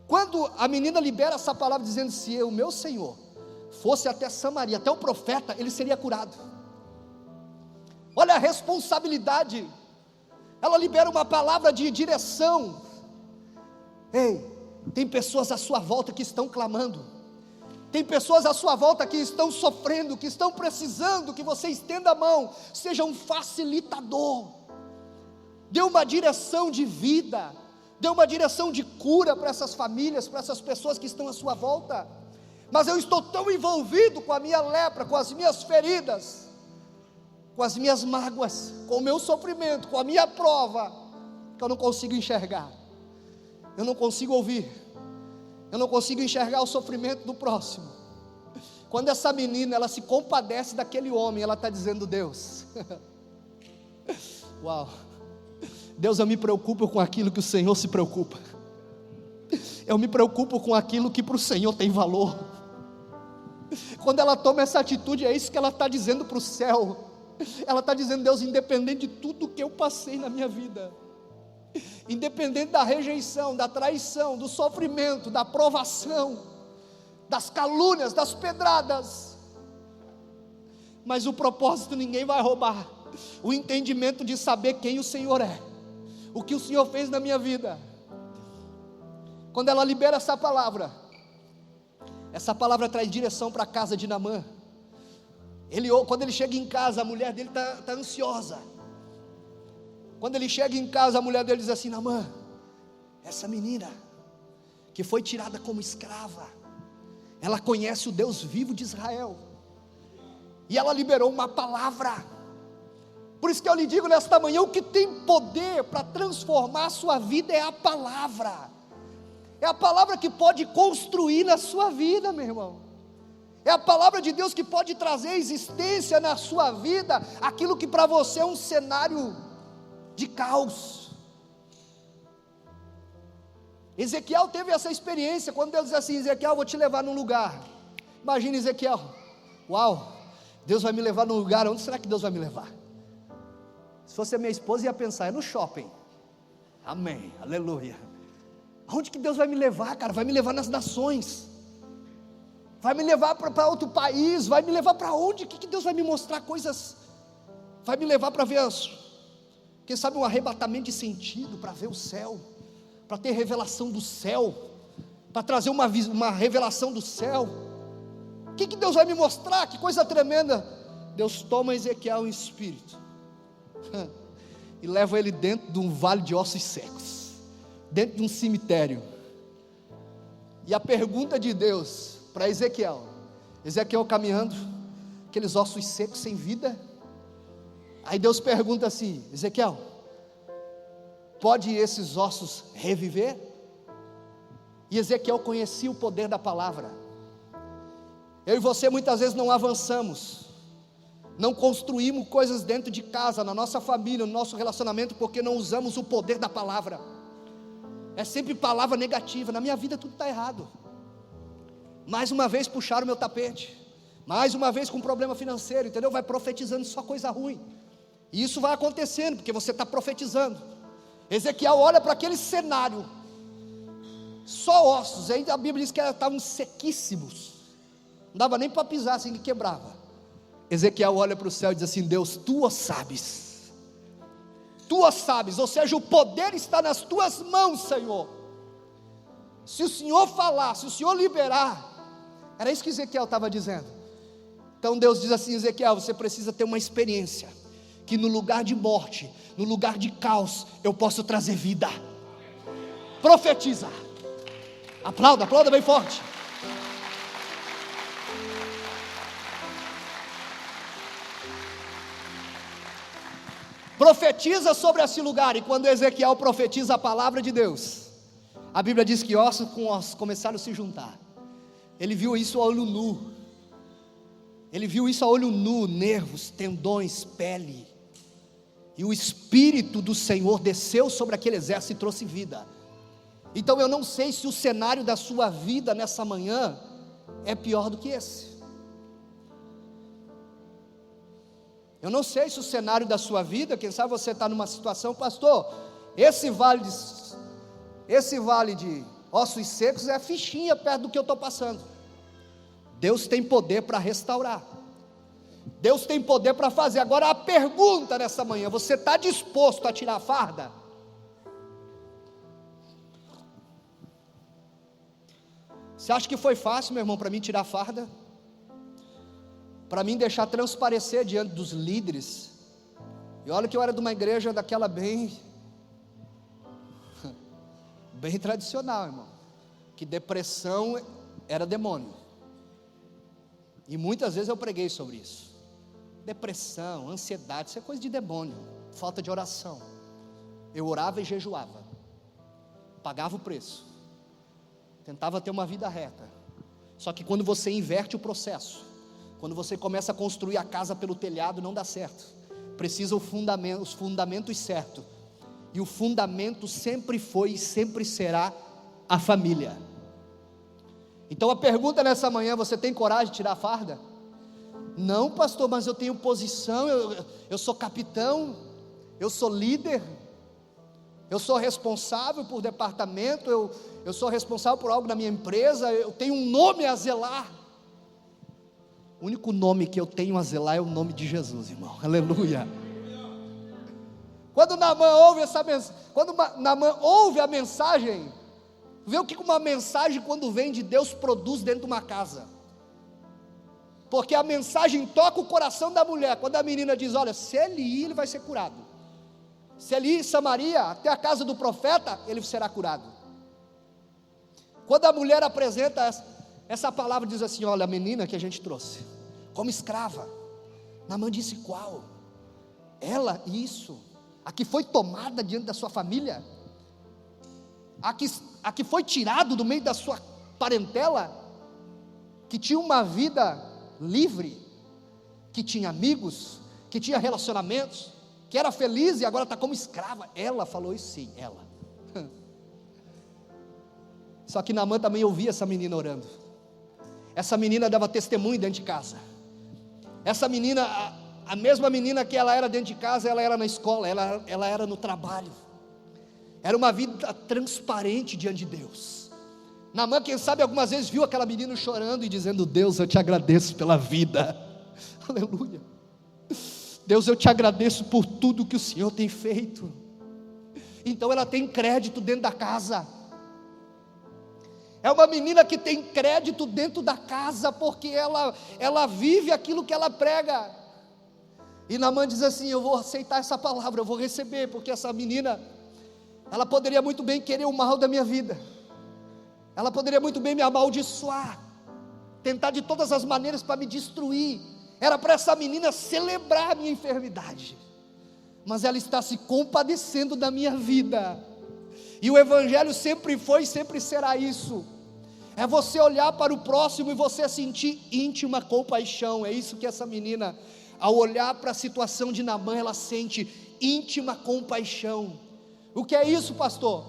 Quando a menina libera essa palavra dizendo: se o meu Senhor fosse até Samaria, até o profeta, ele seria curado. Olha a responsabilidade. Ela libera uma palavra de direção. Ei, tem pessoas à sua volta que estão clamando, tem pessoas à sua volta que estão sofrendo, que estão precisando que você estenda a mão, seja um facilitador, dê uma direção de vida, dê uma direção de cura para essas famílias, para essas pessoas que estão à sua volta. Mas eu estou tão envolvido com a minha lepra, com as minhas feridas, com as minhas mágoas, com o meu sofrimento, com a minha prova, que eu não consigo enxergar, eu não consigo ouvir, eu não consigo enxergar o sofrimento do próximo. Quando essa menina, ela se compadece daquele homem, ela está dizendo: Deus, uau, Deus, eu me preocupo com aquilo que o Senhor se preocupa, eu me preocupo com aquilo que para o Senhor tem valor. Quando ela toma essa atitude, é isso que ela está dizendo para o céu. Ela está dizendo: Deus, independente de tudo que eu passei na minha vida, independente da rejeição, da traição, do sofrimento, da provação, das calúnias, das pedradas, mas o propósito ninguém vai roubar, o entendimento de saber quem o Senhor é, o que o Senhor fez na minha vida. Quando ela libera essa palavra traz direção para a casa de Naamã. Quando ele chega em casa, a mulher dele está ansiosa. Quando ele chega em casa, a mulher dele diz assim: Naamã, essa menina que foi tirada como escrava, ela conhece o Deus vivo de Israel, e ela liberou uma palavra. Por isso que eu lhe digo nesta manhã: o que tem poder para transformar a sua vida é a palavra. É a palavra que pode construir na sua vida, meu irmão. É a palavra de Deus que pode trazer existência na sua vida aquilo que para você é um cenário de caos. Ezequiel teve essa experiência, quando Deus diz assim: Ezequiel, vou te levar num lugar. Imagina Ezequiel: uau, Deus vai me levar num lugar, onde será que Deus vai me levar? Se fosse a minha esposa, ia pensar: é no shopping. Amém, aleluia. Aonde que Deus vai me levar, cara? Vai me levar nas nações, vai me levar para outro país, vai me levar para onde? O que Deus vai me mostrar? Coisas, vai me levar para ver quem sabe um arrebatamento de sentido, para ver o céu, para ter revelação do céu, para trazer uma revelação do céu. O que Deus vai me mostrar? Que coisa tremenda. Deus toma Ezequiel em espírito e leva ele dentro de um vale de ossos secos, dentro de um cemitério. E a pergunta de Deus para Ezequiel caminhando, aqueles ossos secos sem vida. Aí Deus pergunta assim: Ezequiel, pode esses ossos reviver? E Ezequiel conhecia o poder da palavra. Eu e você muitas vezes não avançamos, não construímos coisas dentro de casa, na nossa família, no nosso relacionamento, porque não usamos o poder da palavra. É sempre palavra negativa. Na minha vida tudo está errado. Mais uma vez puxaram o meu tapete, mais uma vez com problema financeiro, entendeu? Vai profetizando só coisa ruim, e isso vai acontecendo, porque você está profetizando. Ezequiel olha para aquele cenário, só ossos, ainda a Bíblia diz que estavam sequíssimos, não dava nem para pisar assim que quebrava. Ezequiel olha para o céu e diz assim: Deus, tu o sabes, ou seja, o poder está nas tuas mãos, Senhor. Se o Senhor falar, se o Senhor liberar, era isso que Ezequiel estava dizendo. Então Deus diz assim: Ezequiel, você precisa ter uma experiência, que no lugar de morte, no lugar de caos, eu posso trazer vida. Profetiza. Aplauda, aplauda bem forte. Profetiza sobre esse lugar. E quando Ezequiel profetiza a palavra de Deus, a Bíblia diz que ossos com ossos começaram a se juntar. Ele viu isso a olho nu. Ele viu isso a olho nu, nervos, tendões, pele. E o Espírito do Senhor desceu sobre aquele exército e trouxe vida. Então eu não sei se o cenário da sua vida nessa manhã é pior do que esse. Eu não sei se o cenário da sua vida, quem sabe você está numa situação, pastor, esse vale de ossos secos é fichinha perto do que eu estou passando. Deus tem poder para restaurar. Deus tem poder para fazer. Agora a pergunta nessa manhã: você está disposto a tirar a farda? Você acha que foi fácil, meu irmão, para mim tirar a farda? Para mim deixar transparecer diante dos líderes? E olha que eu era de uma igreja daquela bem tradicional, irmão, que depressão era demônio. E muitas vezes eu preguei sobre isso. Depressão, ansiedade, isso é coisa de demônio. Falta de oração. Eu orava e jejuava, pagava o preço, tentava ter uma vida reta. Só que quando você inverte o processo, quando você começa a construir a casa pelo telhado, não dá certo. Precisa os fundamentos certos. E o fundamento sempre foi e sempre será a família. Então a pergunta nessa manhã: você tem coragem de tirar a farda? Não, pastor, mas eu tenho posição, eu sou capitão, eu sou líder, eu sou responsável por departamento, eu sou responsável por algo na minha empresa, eu tenho um nome a zelar. O único nome que eu tenho a zelar é o nome de Jesus, irmão. Aleluia. Quando Naamã ouve a mensagem, vê o que uma mensagem, quando vem de Deus, produz dentro de uma casa. Porque a mensagem toca o coração da mulher. Quando a menina diz: olha, se ele ir, ele vai ser curado. Se ele ir em Samaria, até a casa do profeta, ele será curado. Quando a mulher apresenta essa palavra, diz assim: olha, a menina que a gente trouxe como escrava. Naamã disse: qual? Ela, isso, a que foi tomada diante da sua família, a que foi tirado do meio da sua parentela, que tinha uma vida livre, que tinha amigos, que tinha relacionamentos, que era feliz e agora está como escrava. Ela falou isso, sim, ela. Só que Naamã também ouvia essa menina orando. Essa menina dava testemunho dentro de casa. Essa menina, a mesma menina que ela era dentro de casa, ela era na escola, ela era no trabalho. Era uma vida transparente diante de Deus. Naamã, quem sabe, algumas vezes viu aquela menina chorando e dizendo: Deus, eu te agradeço pela vida. Aleluia. Deus, eu te agradeço por tudo que o Senhor tem feito. Então ela tem crédito dentro da casa. É uma menina que tem crédito dentro da casa, porque ela vive aquilo que ela prega. E Naamã diz assim: eu vou aceitar essa palavra, eu vou receber, porque essa menina, ela poderia muito bem querer o mal da minha vida, ela poderia muito bem me amaldiçoar, tentar de todas as maneiras para me destruir. Era para essa menina celebrar a minha enfermidade, mas ela está se compadecendo da minha vida. E o Evangelho sempre foi e sempre será isso. É você olhar para o próximo e você sentir íntima compaixão. É isso que essa menina, ao olhar para a situação de Naamã, ela sente íntima compaixão. O que é isso, pastor?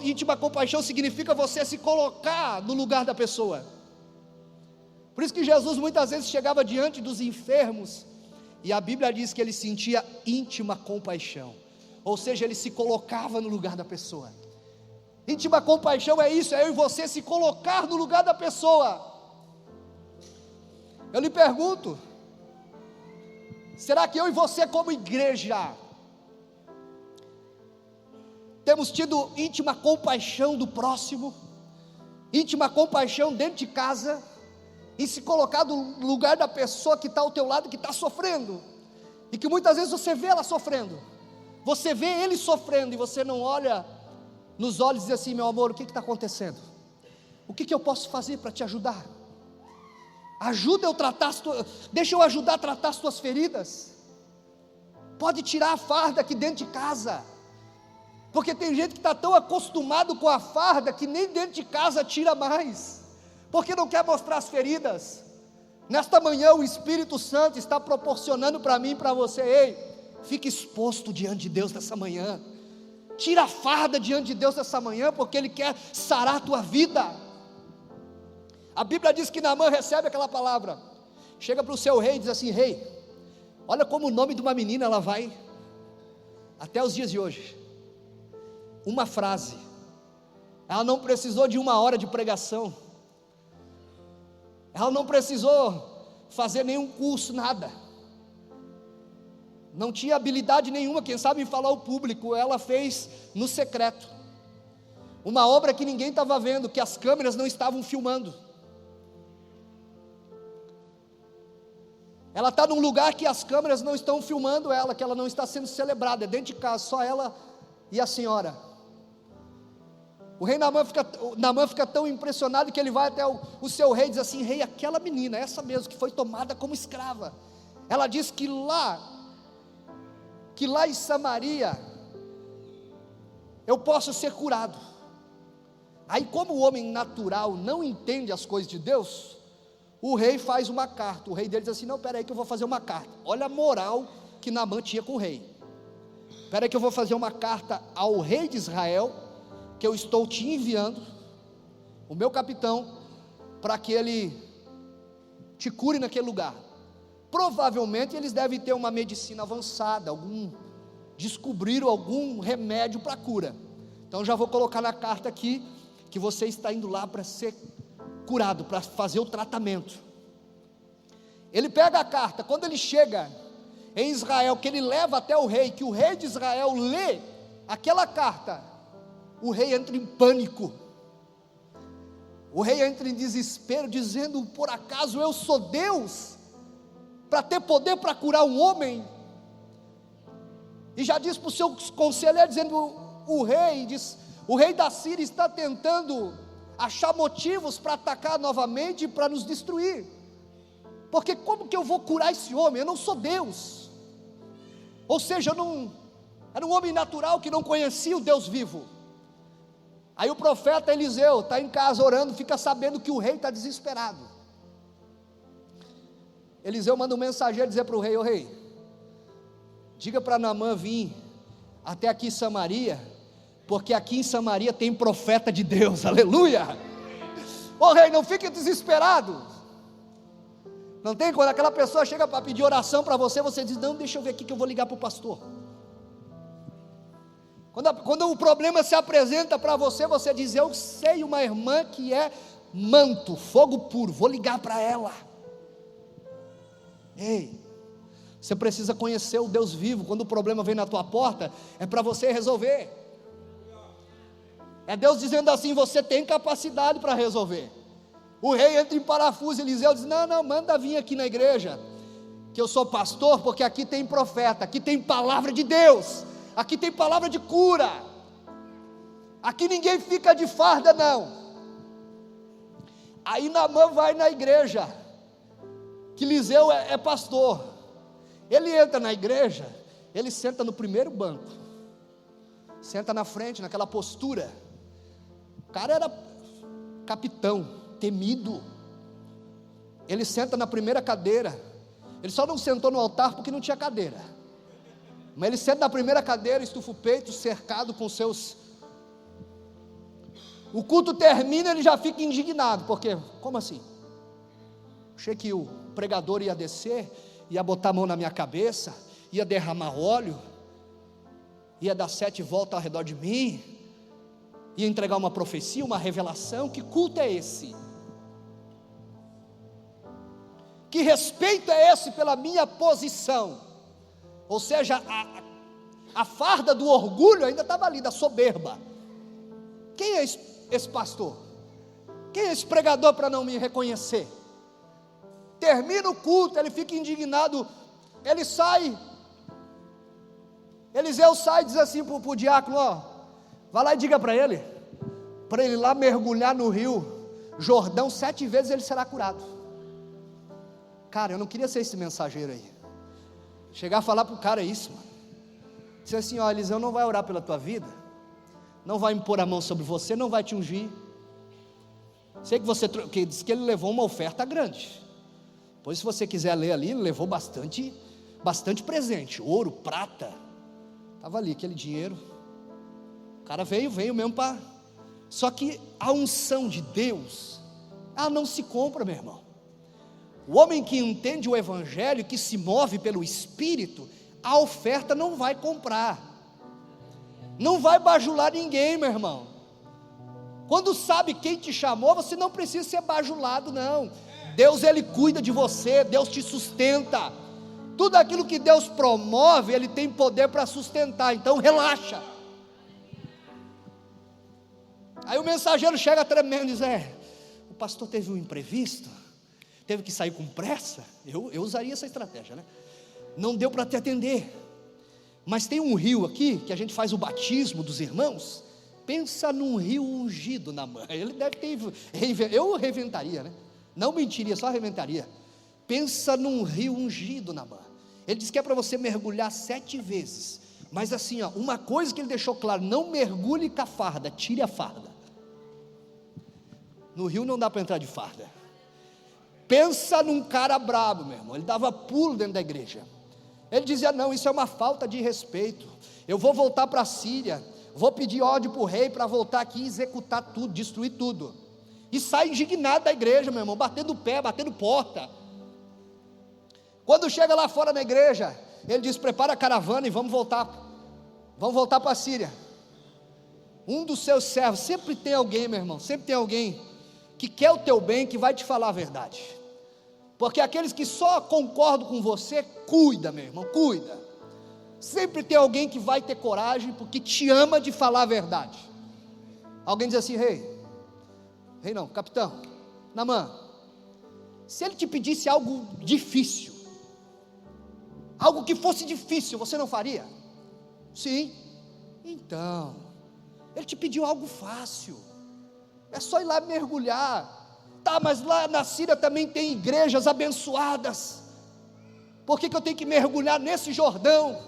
Íntima compaixão significa você se colocar no lugar da pessoa. Por isso que Jesus muitas vezes chegava diante dos enfermos, e a Bíblia diz que ele sentia íntima compaixão. Ou seja, ele se colocava no lugar da pessoa. Íntima compaixão é isso, é eu e você se colocar no lugar da pessoa. Eu lhe pergunto: será que eu e você, como igreja, temos tido íntima compaixão do próximo, íntima compaixão dentro de casa, e se colocar no lugar da pessoa que está ao teu lado, que está sofrendo? e que muitas vezes você vê ela sofrendo, você vê ele sofrendo, e você não olha nos olhos e diz assim: meu amor, o que está acontecendo? O que eu posso fazer para te ajudar? Ajuda eu tratar deixa eu ajudar a tratar as tuas feridas. Pode tirar a farda aqui dentro de casa, porque tem gente que está tão acostumado com a farda que nem dentro de casa tira mais, porque não quer mostrar as feridas. Nesta manhã o Espírito Santo está proporcionando para mim e para você: ei, fique exposto diante de Deus nessa manhã, tira a farda diante de Deus nessa manhã, porque Ele quer sarar a tua vida. A Bíblia diz que Naamã recebe aquela palavra, chega para o seu rei e diz assim: rei, olha como o nome de uma menina ela vai até os dias de hoje. Uma frase, ela não precisou de 1 hora de pregação, ela não precisou fazer nenhum curso, nada, não tinha habilidade nenhuma, quem sabe em falar ao público, ela fez no secreto, uma obra que ninguém estava vendo, que as câmeras não estavam filmando. Ela está num lugar que as câmeras não estão filmando ela, que ela não está sendo celebrada, é dentro de casa, só ela e a senhora. O rei Naamã fica tão impressionado que ele vai até o seu rei e diz assim: rei, aquela menina, essa mesmo, que foi tomada como escrava, ela diz que lá em Samaria, eu posso ser curado. Aí, como o homem natural não entende as coisas de Deus, o rei faz uma carta. O rei dele diz assim: não, espera aí que eu vou fazer uma carta. Olha a moral que Naamã tinha com o rei. Espera aí que eu vou fazer uma carta ao rei de Israel, que eu estou te enviando, o meu capitão, para que ele te cure naquele lugar. Provavelmente eles devem ter uma medicina avançada, descobriram algum remédio para cura. Então já vou colocar na carta aqui que você está indo lá para ser curado, para fazer o tratamento. Ele pega a carta, quando ele chega em Israel, que ele leva até o rei, que o rei de Israel lê aquela carta, o rei entra em pânico, o rei entra em desespero, dizendo: por acaso eu sou Deus, para ter poder para curar um homem? E já diz para o seu conselheiro, dizendo: o rei da Síria está tentando achar motivos para atacar novamente e para nos destruir, porque como que eu vou curar esse homem? Eu não sou Deus. Ou seja, era um homem natural que não conhecia o Deus vivo. Aí o profeta Eliseu está em casa orando, fica sabendo que o rei está desesperado. Eliseu manda um mensageiro dizer para o rei: ô rei, diga para Naamã vir até aqui em Samaria, porque aqui em Samaria tem profeta de Deus, aleluia. Ô rei, não fique desesperado. Não tem, quando aquela pessoa chega para pedir oração para você, você diz: não, deixa eu ver aqui que eu vou ligar para o pastor. Quando o problema se apresenta para você, você diz: eu sei uma irmã que é manto, fogo puro, vou ligar para ela. Ei, você precisa conhecer o Deus vivo. Quando o problema vem na tua porta, é para você resolver. É Deus dizendo assim: você tem capacidade para resolver. O rei entra em parafuso. Eliseu diz: não, manda vir aqui na igreja, que eu sou pastor, porque aqui tem profeta, aqui tem palavra de Deus, aqui tem palavra de cura, aqui ninguém fica de farda não. Aí Naamã vai na igreja, que Eliseu é pastor. Ele entra na igreja, ele senta no primeiro banco, senta na frente, naquela postura. O cara era capitão, temido. Ele senta na primeira cadeira. Ele só não sentou no altar porque não tinha cadeira, mas ele senta na primeira cadeira, estufa o peito, cercado com seus... O culto termina, ele já fica indignado, porque, como assim? Achei que o pregador ia descer, ia botar a mão na minha cabeça, ia derramar óleo, ia dar 7 voltas ao redor de mim, ia entregar uma profecia, uma revelação. Que culto é esse? Que respeito é esse pela minha posição? Ou seja, a farda do orgulho ainda estava ali, da soberba. Quem é esse pastor? Quem é esse pregador para não me reconhecer? Termina o culto, ele fica indignado, ele sai Eliseu sai e diz assim para o diácono: ó, vai lá e diga para ele lá mergulhar no rio Jordão 7 vezes, ele será curado. Cara, eu não queria ser esse mensageiro aí, chegar a falar para o cara isso, mano. Dizer assim: ó, Eliseu não vai orar pela tua vida, não vai impor a mão sobre você, não vai te ungir. Sei que você que diz que ele levou uma oferta grande, pois se você quiser ler ali, ele levou bastante presente, ouro, prata, estava ali aquele dinheiro. O cara veio mesmo para... Só que a unção de Deus, ela não se compra, meu irmão. O homem que entende o evangelho, que se move pelo Espírito, a oferta não vai comprar, não vai bajular ninguém, meu irmão. Quando sabe quem te chamou, você não precisa ser bajulado, não. Deus, Ele cuida de você, Deus te sustenta. Tudo aquilo que Deus promove, Ele tem poder para sustentar, então relaxa. Aí o mensageiro chega tremendo e diz: o pastor teve um imprevisto, teve que sair com pressa. Eu usaria essa estratégia, né? Não deu para te atender, mas tem um rio aqui, que a gente faz o batismo dos irmãos. Pensa num rio ungido na mão. Ele deve ter, eu reinventaria, né? Não mentiria, só reinventaria. Pensa num rio ungido na mão. Ele diz que é para você mergulhar 7 vezes, mas assim, ó, uma coisa que ele deixou claro: não mergulhe com a farda, tire a farda. No rio não dá para entrar de farda. Pensa num cara brabo, meu irmão. Ele dava pulo dentro da igreja. Ele dizia: não, isso é uma falta de respeito, eu vou voltar para a Síria, vou pedir ordem para o rei para voltar aqui e executar tudo, destruir tudo. E sai indignado da igreja, meu irmão, batendo pé, batendo porta. Quando chega lá fora na igreja, ele diz: prepara a caravana e vamos voltar para a Síria. Um dos seus servos, sempre tem alguém, meu irmão, sempre tem alguém que quer o teu bem, que vai te falar a verdade. Porque aqueles que só concordam com você, cuida, meu irmão, cuida. Sempre tem alguém que vai ter coragem, porque te ama, de falar a verdade. Alguém diz assim: rei não, capitão, Naamã, se ele te pedisse algo difícil, algo que fosse difícil, você não faria? Sim. Então, ele te pediu algo fácil, é só ir lá mergulhar. Tá, mas lá na Síria também tem igrejas abençoadas, por que eu tenho que mergulhar nesse Jordão?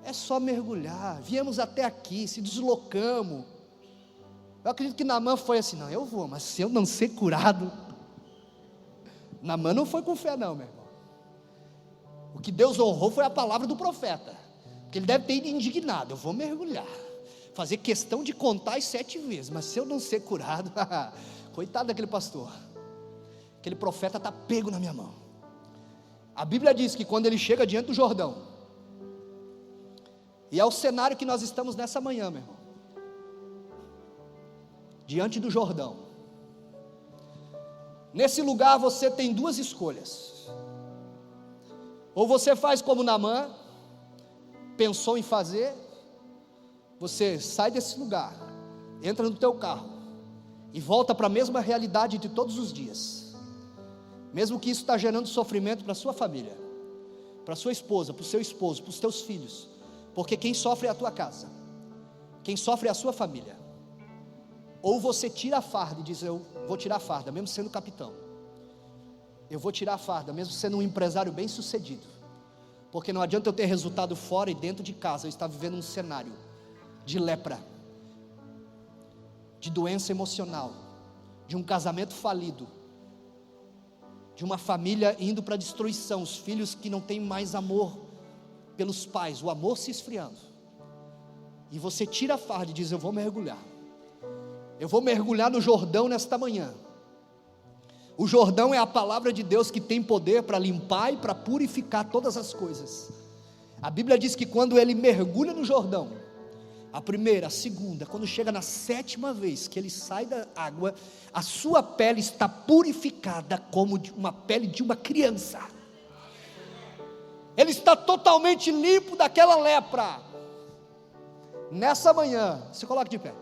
É só mergulhar. Viemos até aqui, se deslocamos. Eu acredito que Naamã foi assim: não, eu vou, mas se eu não ser curado. Naamã não foi com fé não, meu irmão. O que Deus honrou foi a palavra do profeta, porque ele deve ter ido indignado: eu vou mergulhar, fazer questão de contar as 7 vezes, mas se eu não ser curado, coitado daquele pastor, aquele profeta está pego na minha mão. A Bíblia diz que quando ele chega diante do Jordão, e é o cenário que nós estamos nessa manhã, meu irmão, diante do Jordão, nesse lugar você tem 2 escolhas: ou você faz como Naamã pensou em fazer, você sai desse lugar, entra no teu carro e volta para a mesma realidade de todos os dias, mesmo que isso está gerando sofrimento para a sua família, para a sua esposa, para o seu esposo, para os teus filhos, porque quem sofre é a tua casa, quem sofre é a sua família. Ou você tira a farda e diz: eu vou tirar a farda, mesmo sendo capitão, eu vou tirar a farda, mesmo sendo um empresário bem sucedido, porque não adianta eu ter resultado fora e dentro de casa eu estar vivendo um cenário de lepra, de doença emocional, de um casamento falido, de uma família indo para a destruição, os filhos que não têm mais amor pelos pais, o amor se esfriando, e você tira a farda e diz: eu vou mergulhar no Jordão nesta manhã. O Jordão é a palavra de Deus que tem poder para limpar e para purificar todas as coisas. A Bíblia diz que quando ele mergulha no Jordão, a primeira, a segunda, quando chega na 7ª vez que ele sai da água, a sua pele está purificada como uma pele de uma criança. Ele está totalmente limpo daquela lepra. Nessa manhã, se coloque de pé.